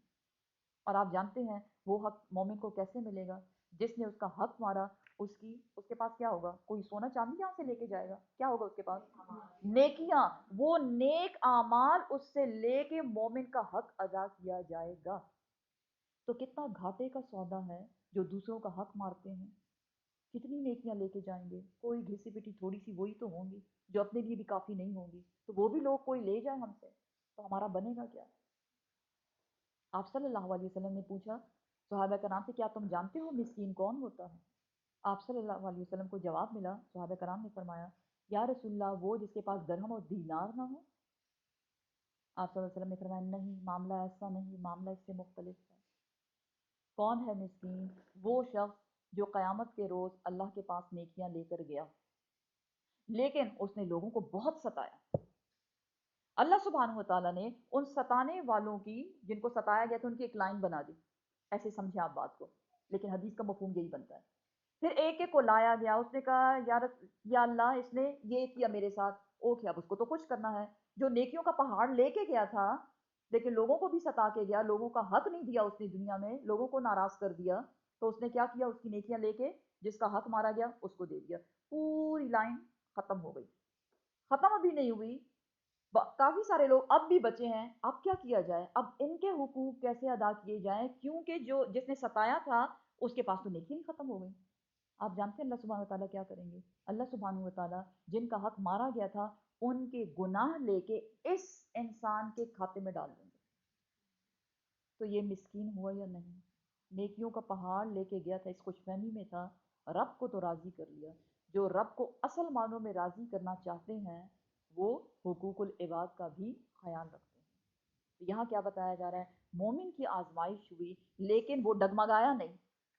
S1: اور آپ جانتے ہیں وہ حق مومن کو کیسے ملے گا؟ جس نے اس کا حق مارا، اس کے پاس کیا ہوگا؟ کوئی سونا چاندی یہاں سے لے کے جائے گا؟ کیا ہوگا اس کے پاس؟ نیکیاں، وہ نیک اعمال اس سے لے کے مومن کا حق ادا کیا جائے گا۔ تو کتنا گھاٹے کا سودا ہے جو دوسروں کا حق مارتے ہیں، کتنی نیکیاں لے کے جائیں گے؟ کوئی گھسی پٹی تھوڑی سی وہی تو ہوں گی جو اپنے لیے بھی کافی نہیں ہوں گی، تو وہ بھی لوگ کوئی لے جائے ہم سے تو ہمارا بنے گا کیا؟ آپ صلی اللہ علیہ وسلم نے پوچھا صحابہ کرام سے، کیا تم جانتے ہو مسکین کون ہوتا ہے؟ آپ صلی اللہ علیہ وسلم کو جواب ملا، صحابہ کرام نے فرمایا یا رسول اللہ وہ جس کے پاس درہم اور دینار نہ ہو؟ آپ صلی اللہ علیہ وسلم نے فرمایا نہیں، معاملہ ایسا نہیں، معاملہ اس سے مختلف ہے۔ کون ہے مسکین؟ وہ شخص جو قیامت کے روز اللہ کے پاس نیکیاں لے کر گیا لیکن اس نے لوگوں کو بہت ستایا۔ اللہ سبحانہ و تعالیٰ نے ان ستانے والوں کی، جن کو ستایا گیا تھا، ان کی ایک لائن بنا دی۔ ایسے سمجھیں آپ بات کو، لیکن حدیث کا مفہوم یہی بنتا ہے۔ پھر ایک ایک کو لایا گیا، اس نے کہا یا اللہ اس نے یہ کیا میرے ساتھ، اوکے اب اس کو تو خوش کرنا ہے۔ جو نیکیوں کا پہاڑ لے کے گیا تھا لیکن لوگوں کو بھی ستا کے گیا، لوگوں کا حق نہیں دیا اس نے دنیا میں، لوگوں کو ناراض کر دیا، تو اس نے کیا کیا؟ اس کی نیکیاں لے کے جس کا حق مارا گیا اس کو دے دیا۔ پوری لائن ختم ہو گئی۔ ختم ابھی نہیں ہوئی، کافی سارے لوگ اب بھی بچے ہیں۔ اب کیا کیا جائے؟ اب ان کے حقوق کیسے ادا کیے جائیں؟ کیونکہ جو جس نے ستایا تھا اس کے پاس تو نیکی نہیں ختم ہو گئی۔ آپ جانتے ہیں اللہ سبحانہ وتعالیٰ کیا کریں گے؟ اللہ سبحانہ وتعالیٰ جن کا حق مارا گیا تھا ان کے گناہ لے کے اس انسان کے کھاتے میں ڈال دیں گے۔ تو یہ مسکین ہوا یا نہیں؟ نیکیوں کا پہاڑ لے کے گیا تھا، اس خوش فہمی میں تھا، رب کو تو راضی کر لیا۔ جو رب کو اصل معنوں میں راضی کرنا چاہتے ہیں وہ حقوق العباد کا بھی خیال رکھتے ہیں۔ یہاں کیا بتایا جا رہا ہے؟ مومن کی آزمائش ہوئی لیکن وہ ڈگمگایا نہیں۔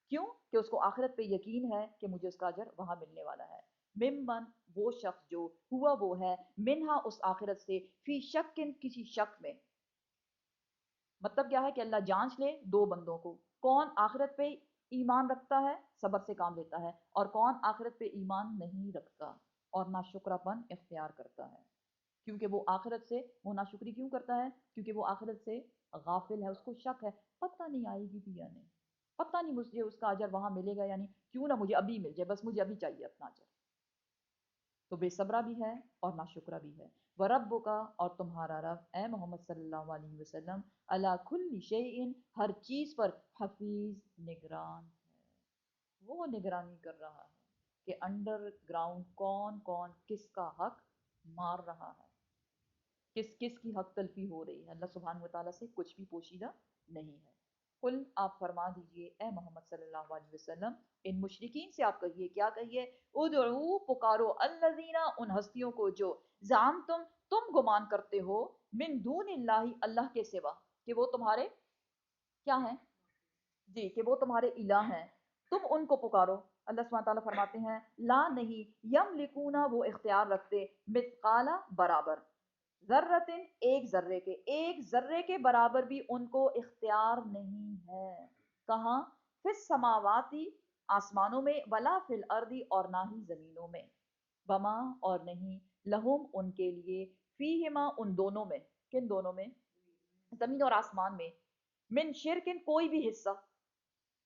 S1: کیوں؟ کہ اس کو آخرت پہ یقین ہے کہ مجھے اس کا اجر وہاں ملنے والا ہے۔ ممن وہ شخص جو ہوا وہ ہے، منہا اس آخرت سے، فی شکن کسی شک میں۔ مطلب کیا ہے کہ اللہ جانچ لے دو بندوں کو، کون آخرت پہ ایمان رکھتا ہے، صبر سے کام لیتا ہے، اور کون آخرت پہ ایمان نہیں رکھتا اور ناشکرا پن اختیار کرتا ہے۔ کیونکہ وہ آخرت سے، وہ ناشکری کیوں کرتا ہے؟ کیونکہ وہ آخرت سے غافل ہے، اس کو شک ہے، پتہ نہیں آئے گی بھی یا نہیں، پتہ نہیں مجھے اس کا اجر وہاں ملے گا یا نہیں، کیوں نہ مجھے ابھی مل جائے، بس مجھے ابھی چاہیے اپنا اجر۔ تو بے صبرا بھی ہے اور ناشکرا بھی ہے۔ وَرَبُّكَ اور تمہارا رب اے محمد صلی اللہ علیہ وسلم، عَلَى كُلِّ شَيْءٍ ہر چیز پر، حفیظ نگران ہے۔ وہ نگرانی کر رہا ہے کہ انڈر گراؤنڈ کون کون کس کا حق مار رہا ہے، کس کس کی حق تلفی ہو رہی ہے۔ اللہ سبحانہ وتعالیٰ سے کچھ بھی پوشیدہ نہیں ہے۔ قل آپ فرما دیجئے اے محمد صلی اللہ علیہ وسلم، ان مشرکین سے آپ کہیے، کیا کہیے؟ ادعو پکارو، الذین ان ہستیوں کو جو زعمتم تم گمان کرتے ہو، من دون اللہ اللہ کے سوا، کہ وہ تمہارے کیا ہیں؟ جی، کہ وہ تمہارے الہ ہیں، تم ان کو پکارو۔ اللہ سبحانہ تعالیٰ فرماتے ہیں لا نہیں، یملکونا وہ اختیار رکھتے، مثقال برابر، ذرتن ایک ذرے کے برابر بھی ان کو اختیار نہیں ہے۔ کہاں؟ فی السماواتی آسمانوں میں، ولا فی الارضی اور نہ ہی زمینوں میں، وما اور نہیں، لہم ان کے لیے، فیہما ان دونوں میں، کن دونوں میں؟ زمین اور آسمان میں، من شرکن کوئی بھی حصہ،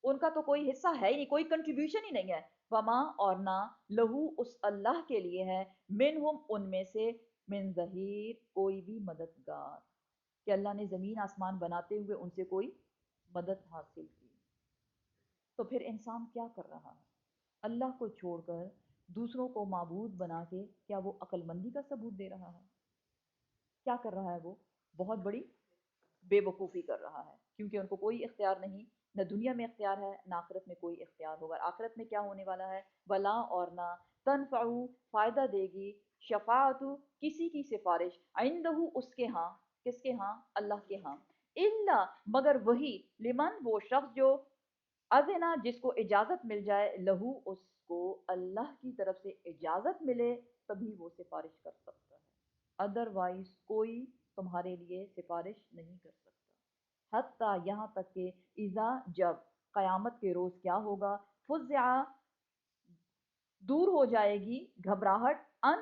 S1: ان کا تو کوئی حصہ ہے ہی نہیں، کوئی کنٹریبیوشن ہی نہیں ہے۔ وما اور نہ، لہو اس اللہ کے لیے ہے، منہم ان میں سے، من ظہیر کوئی بھی مددگار، کہ اللہ نے زمین آسمان بناتے ہوئے ان سے کوئی مدد حاصل کی۔ تو پھر انسان کیا کر رہا ہے؟ اللہ کو چھوڑ کر دوسروں کو معبود بنا کے کیا وہ عقل مندی کا ثبوت دے رہا ہے؟ کیا کر رہا ہے وہ؟ بہت بڑی بے وقوفی کر رہا ہے، کیونکہ ان کو کوئی اختیار نہیں، نہ دنیا میں اختیار ہے نہ آخرت میں کوئی اختیار ہوگا۔ آخرت میں کیا ہونے والا ہے؟ ولا اور نہ، تنفعو فائدہ دے گی، شفاعت کسی کی سفارش، عندہ اس کے ہاں، کس کے ہاں؟ اللہ کے ہاں، الا مگر وہی، لمن وہ شخص جو، اذنا جس کو اجازت مل جائے، لہو اس کو اللہ کی طرف سے اجازت ملے تبھی وہ سفارش کر سکتا ہے، ادروائز کوئی تمہارے لیے سفارش نہیں کر سکتا۔ حتیٰ یہاں تک کہ اذا جب، قیامت کے روز کیا ہوگا؟ فزع دور ہو جائے گی گھبراہٹ،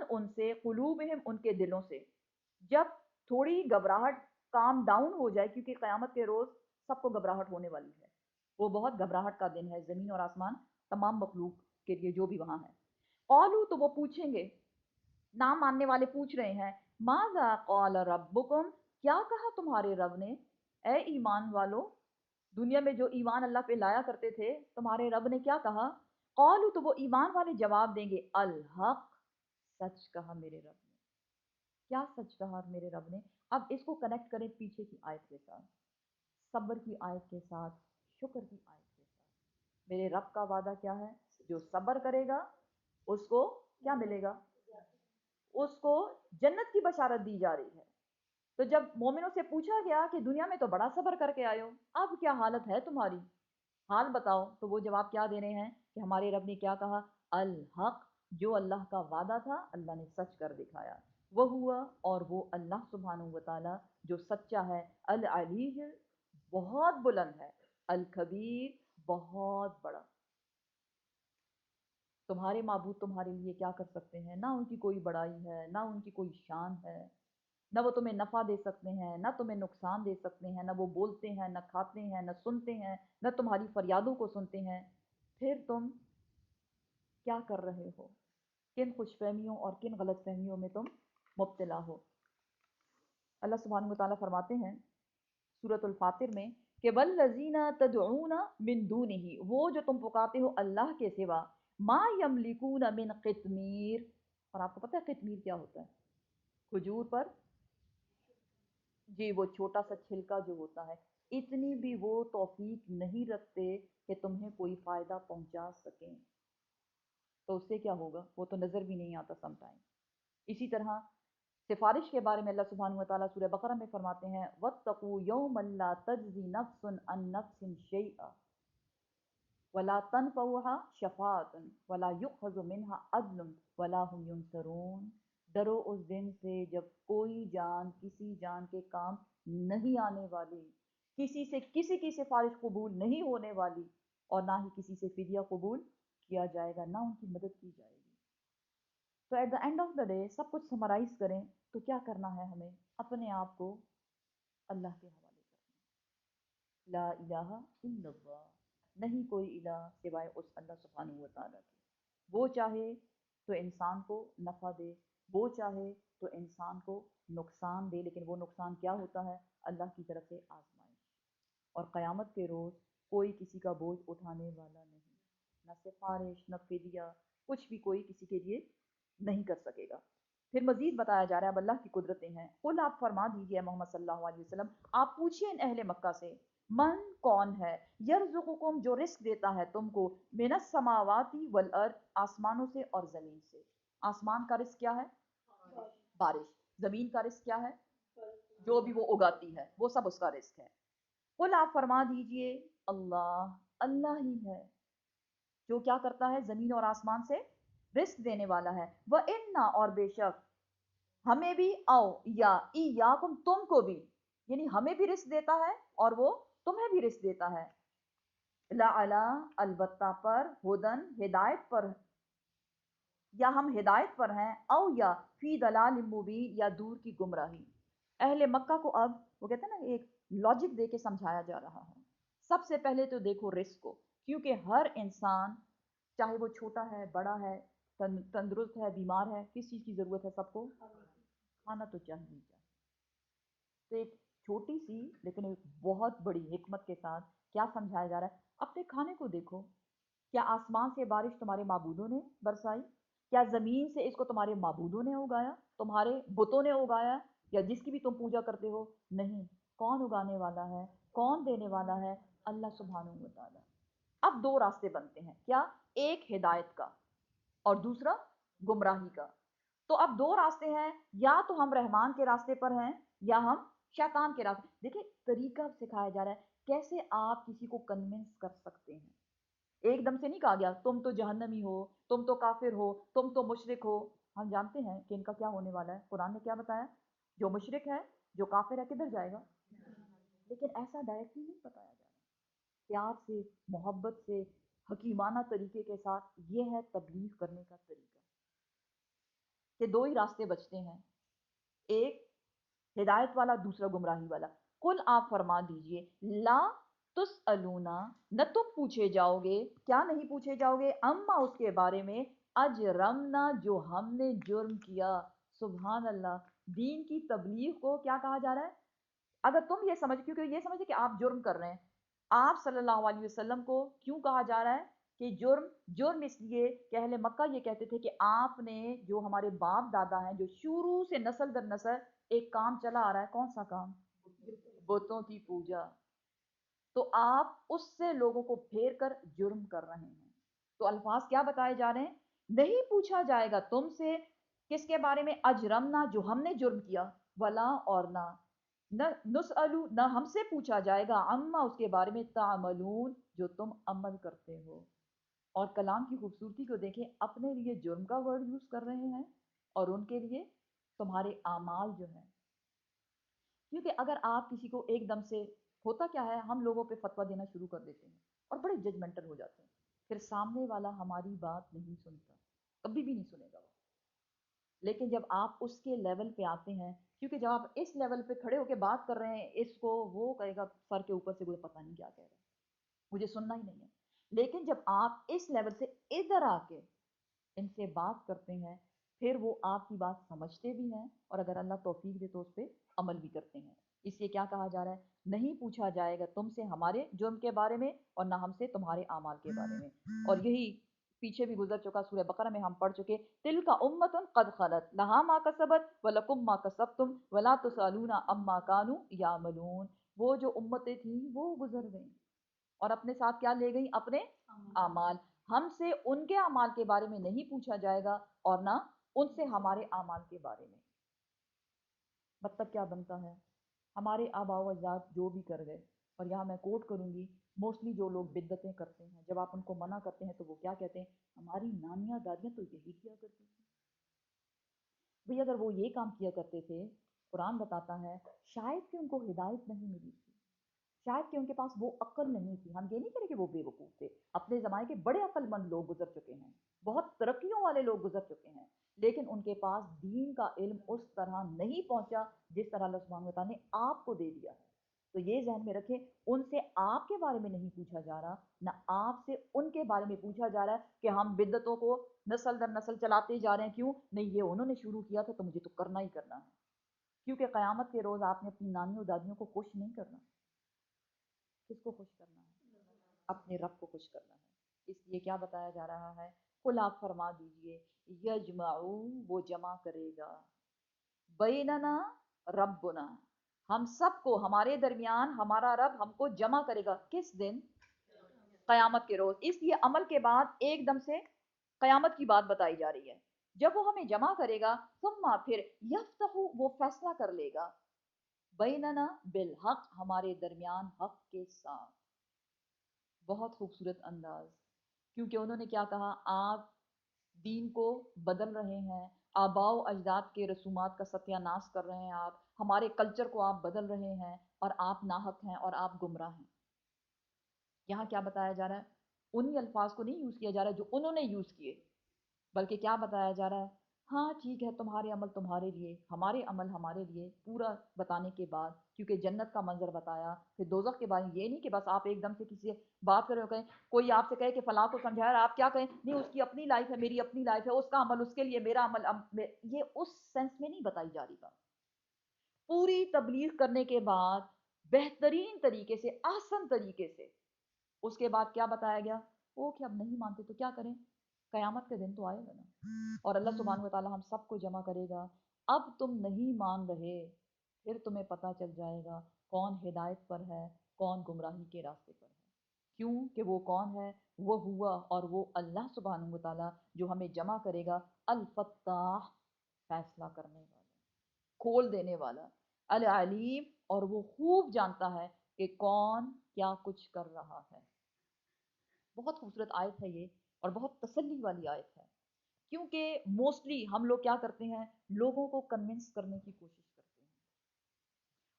S1: ان سے، قلوبہم ان کے دلوں سے، جب تھوڑی گھبراہٹ کام ڈاؤن ہو جائے، کیونکہ قیامت کے روز سب کو گھبراہٹ ہونے والی ہے، وہ بہت گھبراہٹ کا دن ہے زمین اور آسمان تمام مخلوق کے لیے جو بھی وہاں ہے۔ قالوا تو وہ پوچھیں گے، نہ ماننے والے پوچھ رہے ہیں، ماذا قال ربکم کیا کہا تمہارے رب نے؟ اے ایمان والو، دنیا میں جو ایمان اللہ پہ لایا کرتے تھے تمہارے رب نے کیا کہا؟ قالوا تو وہ ایمان والے جواب دیں گے، الحق سچ کہا میرے رب نے۔ کیا سچ کہا میرے رب نے؟ اب اس کو کنیکٹ کریں پیچھے کی آیت کے ساتھ، صبر کی آیت کے ساتھ، شکر کی آیت کے ساتھ۔ میرے رب کا وعدہ کیا ہے؟ جو صبر کرے گا اس کو کیا ملے گا؟ اس کو جنت کی بشارت دی جا رہی ہے۔ تو جب مومنوں سے پوچھا گیا کہ دنیا میں تو بڑا صبر کر کے آئے ہو، اب کیا حالت ہے تمہاری، حال بتاؤ، تو وہ جواب کیا دے رہے ہیں کہ ہمارے رب نے کیا کہا، الحق، جو اللہ کا وعدہ تھا اللہ نے سچ کر دکھایا، وہ ہوا، اور وہ اللہ سبحانہ و تعالی جو سچا ہے، العلی، بہت بلند ہے، الکبیر، بہت بڑا۔ تمہارے معبود تمہارے لیے کیا کر سکتے ہیں؟ نہ ان کی کوئی بڑائی ہے، نہ ان کی کوئی شان ہے، نہ وہ تمہیں نفع دے سکتے ہیں، نہ تمہیں نقصان دے سکتے ہیں، نہ وہ بولتے ہیں، نہ کھاتے ہیں، نہ سنتے ہیں، نہ تمہاری فریادوں کو سنتے ہیں، پھر تم کیا کر رہے ہو؟ کن خوش فہمیوں اور کن غلط فہمیوں میں تم مبتلا ہو؟ اللہ سبحانہ وتعالیٰ فرماتے ہیں سورۃ الفاطر میں کہ والذین تدعون من دونہ، وہ جو تم پکارتے ہو اللہ کے سوا، ما یملکون من قطمیر، اور آپ کو پتہ ہے قطمیر کیا ہوتا ہے؟ کھجور پر جی وہ چھوٹا سا چھلکا جو ہوتا ہے، اتنی بھی وہ توفیق نہیں رکھتے کہ تمہیں کوئی فائدہ پہنچا سکیں، تو اس سے کیا ہوگا؟ وہ تو نظر بھی نہیں آتا سم ٹائم۔ اسی طرح سفارش کے بارے میں اللہ سبحانہ و تعالیٰ سورہ بقرہ میں فرماتے ہیں وَاتَّقُوا يَوْمًا لَا تَجْزِي نَفْسٌ عَن نَفْسٍ شَيْئًا وَلَا تَنفَعُهَا شَفَاعَةٌ وَلَا يُؤْخَذُ مِنْهَا عَدْلٌ وَلَا هُمْ يُنصَرُونَ۔ ڈرو اس دن سے جب کوئی جان کسی جان کے کام نہیں آنے والی، کسی سے کسی کی سفارش قبول نہیں ہونے والی، اور نہ ہی کسی سے فدیہ قبول کیا جائے گا، نہ ان کی مدد کی جائے گی۔ تو at the end of the day سب کچھ سمرائز کریں تو کیا کرنا ہے؟ ہمیں اپنے آپ کو اللہ کے حوالے کرنا، لا الہ الا اللہ، نہیں کوئی الہ سوائے اس اللہ سبحانہ و تعالیٰ کے، وہ چاہے تو انسان کو نفع دے، وہ چاہے تو انسان کو نقصان دے، لیکن وہ نقصان کیا ہوتا ہے؟ اللہ کی طرف سے آزمائش، اور قیامت کے روز کوئی کسی کا بوجھ اٹھانے والا نہیں، نہ سفارش، نہ فدیہ، کچھ بھی کوئی کسی کے لیے نہیں کر سکے گا۔ پھر مزید بتایا جا رہا ہے اب اللہ کی قدرتیں ہیں، قل آپ فرما دیجئے محمد صلی اللہ علیہ وسلم، آپ پوچھئے ان اہل مکہ سے، من کون ہے، یرزقکم جو رزق دیتا ہے تم کو، من السماواتی والارض آسمانوں سے اور زمین سے۔ آسمان کا رزق کیا ہے؟ بارش۔ زمین کا رزق کیا ہے؟ جو بھی وہ اگاتی ہے وہ سب اس کا رزق ہے۔ قل آپ فرما دیجئے اللہ، اللہ ہی ہے جو کیا کرتا ہے؟ زمین اور آسمان سے رزق دینے والا ہے۔ وَإِنَّا، اور بے شک، ہمیں بھی، او یا ایاکم، تم کو بھی، یعنی ہمیں بھی رزق دیتا ہے اور وہ تمہیں بھی رزق دیتا ہے، لَعَلَا، البتہ پر، ہدن، ہدایت پر، یا ہم ہدایت پر ہیں، او یا فی ضلال مبین، یا دور کی گمراہی۔ اہل مکہ کو اب وہ کہتے ہیں نا ایک لاجک دے کے سمجھایا جا رہا ہے۔ سب سے پہلے تو دیکھو رزق کو، کیونکہ ہر انسان چاہے وہ چھوٹا ہے، بڑا ہے، تندرست ہے، بیمار ہے، کس چیز کی ضرورت ہے؟ سب کو کھانا تو چاہیے چاہیے۔ تو ایک چھوٹی سی لیکن ایک بہت بڑی حکمت کے ساتھ کیا سمجھایا جا رہا ہے؟ اپنے کھانے کو دیکھو، کیا آسمان سے بارش تمہارے معبودوں نے برسائی؟ کیا زمین سے اس کو تمہارے معبودوں نے اگایا، تمہارے بتوں نے اگایا، یا جس کی بھی تم پوجا کرتے ہو؟ نہیں، کون اگانے والا ہے، کون دینے والا ہے؟ اللہ سبحانہ و تعالیٰ۔ اب دو راستے بنتے ہیں، کیا؟ ایک ہدایت کا اور دوسرا گمراہی کا۔ تو اب دو راستے ہیں، یا تو ہم رحمان کے راستے پر ہیں یا ہم شیطان کے راستے۔ دیکھیں طریقہ سکھایا جا رہا ہے کیسے آپ کسی کو کنونس کر سکتے ہیں۔ ایک دم سے نہیں کہا گیا تم تو جہنمی ہو، تم تو کافر ہو، تم تو مشرک ہو۔ ہم جانتے ہیں کہ ان کا کیا ہونے والا ہے، قرآن نے کیا بتایا؟ جو مشرک ہے، جو کافر ہے، کدھر جائے گا؟ لیکن ایسا ڈائریکٹلی نہیں بتایا جا رہا، پیار سے، محبت سے، حکیمانہ طریقے کے ساتھ۔ یہ ہے تبلیغ کرنے کا طریقہ، کہ دو ہی راستے بچتے ہیں، ایک ہدایت والا، دوسرا گمراہی والا۔ قل آپ فرما دیجئے لا تسألونا، نہ تم پوچھے جاؤ گے، کیا نہیں پوچھے جاؤ گے؟ اما، اس کے بارے میں، اجرمنا، جو ہم نے جرم کیا۔ سبحان اللہ، دین کی تبلیغ کو کیا کہا جا رہا ہے؟ اگر تم یہ سمجھ، کیونکہ یہ سمجھے کہ آپ جرم کر رہے ہیں، آپ صلی اللہ علیہ وسلم کو کیوں کہا جا رہا ہے کہ جرم اس لیے کہ اہل مکہ یہ کہتے تھے کہ آپ نے جو ہمارے باپ دادا ہیں، جو شروع سے نسل در نسل ایک کام چلا آ رہا ہے، کون سا کام؟ بتوں کی پوجا، تو آپ اس سے لوگوں کو پھیر کر جرم کر رہے ہیں۔ تو الفاظ کیا بتائے جا رہے ہیں؟ نہیں پوچھا جائے گا تم سے کس کے بارے میں؟ اجرمنا، جو ہم نے جرم کیا، ولا اور نہ نسألو، نہ ہم سے پوچھا جائے گا، عما اس کے بارے میں، تعملون جو تم عمل کرتے ہو۔ اور کلام کی خوبصورتی کو دیکھیں، اپنے لیے جرم کا ورڈ یوز کر رہے ہیں اور ان کے لیے تمہارے اعمال جو ہیں، کیونکہ اگر آپ کسی کو ایک دم سے، ہوتا کیا ہے ہم لوگوں پہ فتویٰ دینا شروع کر دیتے ہیں اور بڑے ججمنٹل ہو جاتے ہیں، پھر سامنے والا ہماری بات نہیں سنتا، کبھی بھی نہیں سنے گا وہ۔ لیکن جب آپ اس کے لیول پہ آتے ہیں، کیونکہ جب آپ اس لیول پہ کھڑے ہو کے بات کر رہے ہیں اس کو، وہ کہے گا سر کے اوپر سے کوئی پتہ نہیں کیا کہہ رہا ہے، مجھے سننا ہی نہیں ہے۔ لیکن جب آپ اس لیول سے ادھر آ کے ان سے بات کرتے ہیں، پھر وہ آپ کی بات سمجھتے بھی ہیں اور اگر اللہ توفیق دے تو اس پہ عمل بھی کرتے ہیں۔ اس لیے کیا کہا جا رہا ہے؟ نہیں پوچھا جائے گا تم سے ہمارے جرم کے بارے میں اور نہ ہم سے تمہارے اعمال کے بارے میں۔ اور یہی پیچھے بھی گزر چکا، سورہ بقرہ میں ہم پڑھ چکے، تلک امۃ قد خلت لہا ما کسبت ولکم ما کسبتم ولا تسألون عما کانوا یعملون۔ وہ جو امتیں تھیں وہ گزر گئیں اور اپنے ساتھ کیا لے گئیں؟ اپنے اعمال۔ ہم سے ان کے اعمال کے بارے میں نہیں پوچھا جائے گا اور نہ ان سے ہمارے اعمال کے بارے میں۔ مطلب کیا بنتا ہے؟ ہمارے آباء و اجداد جو بھی کر گئے، اور یہاں میں کوٹ کروں گی، موسٹلی جو لوگ بدعتیں کرتے ہیں، جب آپ ان کو منع کرتے ہیں تو وہ کیا کہتے ہیں؟ ہماری نانیاں دادیاں تو یہی کیا کرتی تھیں۔ بھئی اگر وہ یہ کام کیا کرتے تھے، قرآن بتاتا ہے شاید کہ ان کو ہدایت نہیں ملی تھی، شاید کہ ان کے پاس وہ عقل نہیں تھی۔ ہم یہ نہیں کریں کہ وہ بے وقوف تھے، اپنے زمانے کے بڑے عقل مند لوگ گزر چکے ہیں، بہت ترقیوں والے لوگ گزر چکے ہیں، لیکن ان کے پاس دین کا علم اس طرح نہیں پہنچا جس طرح اللہ سبحانہ و تعالیٰ نے آپ کو دے دیا ہے۔ تو یہ ذہن میں رکھیں، ان سے آپ کے بارے میں نہیں پوچھا جا رہا، نہ آپ سے ان کے بارے میں پوچھا جا رہا ہے کہ ہم بدعتوں کو نسل در نسل چلاتے جا رہے ہیں، کیوں نہیں؟ یہ انہوں نے شروع کیا تھا تو مجھے تو کرنا ہی کرنا ہے، کیونکہ قیامت کے روز آپ نے اپنی نانیوں دادیوں کو خوش نہیں کرنا۔ کس کو خوش کرنا ہے؟ اپنے رب کو خوش کرنا ہے۔ اس لیے کیا بتایا جا رہا ہے؟ قل آپ فرما دیجئے، یجمعو وہ جمع کرے گا، بیننا ربنا ہم سب کو، ہمارے درمیان ہمارا رب ہم کو جمع کرے گا، کس دن؟ قیامت کے روز۔ اس لیے عمل کے بعد ایک دم سے قیامت کی بات بتائی جا رہی ہے۔ جب وہ ہمیں جمع کرے گا، ثم پھر یفتح وہ فیصلہ کر لے گا، بیننا بالحق ہمارے درمیان حق کے ساتھ۔ بہت خوبصورت انداز، کیونکہ انہوں نے کیا کہا؟ آپ دین کو بدل رہے ہیں، آباء و اجداد کے رسومات کا ستیہ ناش کر رہے ہیں، آپ ہمارے کلچر کو آپ بدل رہے ہیں اور آپ ناحق ہیں اور آپ گمراہ ہیں۔ یہاں کیا بتایا جا رہا ہے؟ انہی الفاظ کو نہیں یوز کیا جا رہا جو انہوں نے یوز کیے، بلکہ کیا بتایا جا رہا ہے؟ ہاں ٹھیک ہے، تمہارے عمل تمہارے لیے، ہمارے عمل ہمارے لیے، پورا بتانے کے بعد، کیونکہ جنت کا منظر بتایا، پھر دوزخ کے بارے میں یہ نہیں کہ بس آپ ایک دم سے کسی سے بات کرے ہو، کہیں کوئی آپ سے کہے کہ فلاں کو سمجھایا اور آپ کیا کہیں؟ نہیں، اس کی اپنی لائف ہے، میری اپنی لائف ہے، اس کا عمل اس کے لیے، میرا عمل یہ اس سینس میں نہیں بتائی جا رہی بات۔ پوری تبلیغ کرنے کے بعد بہترین طریقے سے، آسن طریقے سے، اس کے بعد کیا بتایا گیا؟ وہ کہ اب نہیں مانتے تو کیا کریں؟ قیامت کے دن تو آئے گا نا، اور اللہ سبحانہ و تعالیٰ ہم سب کو جمع کرے گا۔ اب تم نہیں مان رہے، پھر تمہیں پتہ چل جائے گا کون ہدایت پر ہے، کون گمراہی کے راستے پر ہے۔ کیوں کہ وہ کون ہے؟ وہ ہوا اور وہ اللہ سبحانہ و تعالیٰ جو ہمیں جمع کرے گا، الفتاح فیصلہ کرنے والا، کھول دینے والا، العلیم اور وہ خوب جانتا ہے کہ کون کیا کچھ کر رہا ہے۔ بہت خوبصورت آیت ہے یہ اور بہت تسلی والی آیت ہے، کیونکہ موسٹلی ہم لوگ کیا کرتے ہیں؟ لوگوں کو کنونس کرنے کی کوشش کرتے ہیں،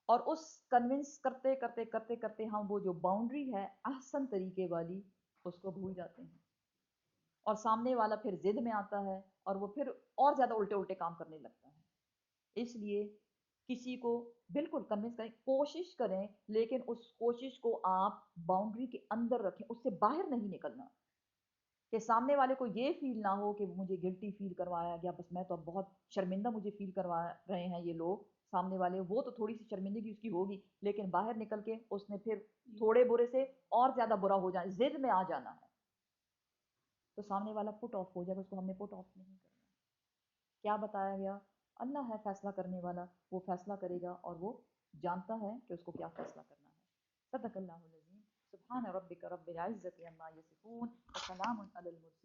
S1: اور اس کنونس کرتے کرتے کرتے کرتے ہم وہ جو باؤنڈری ہے احسن طریقے والی، اس کو بھول جاتے ہیں، اور سامنے والا پھر ضد میں آتا ہے اور وہ پھر اور زیادہ الٹے الٹے کام کرنے لگتا ہے۔ اس لیے کسی کو بالکل کنونس کریں، کوشش کریں، لیکن اس کوشش کو آپ باؤنڈری کے اندر رکھیں، اس سے باہر نہیں نکلنا، کہ سامنے والے کو یہ فیل نہ ہو کہ مجھے گلٹی فیل کروایا گیا، بس میں تو اب بہت شرمندہ مجھے فیل کروا رہے ہیں یہ لوگ سامنے والے، وہ تو تھوڑی سی شرمندگی اس کی ہوگی، لیکن باہر نکل کے اس نے پھر تھوڑے برے سے اور زیادہ برا ہو جانا، ضد میں آ جانا ہے، تو سامنے والا پٹ آف ہو جائے گا، اس کو ہم نے پٹ آف نہیں کرنا۔ کیا بتایا گیا؟ اللہ ہے فیصلہ کرنے والا، وہ فیصلہ کرے گا اور وہ جانتا ہے کہ اس کو کیا فیصلہ کرنا ہے۔ صدق اللہ العظیم۔ سبحان ربک رب العزت عما یصفون وسلام علی المرسلین۔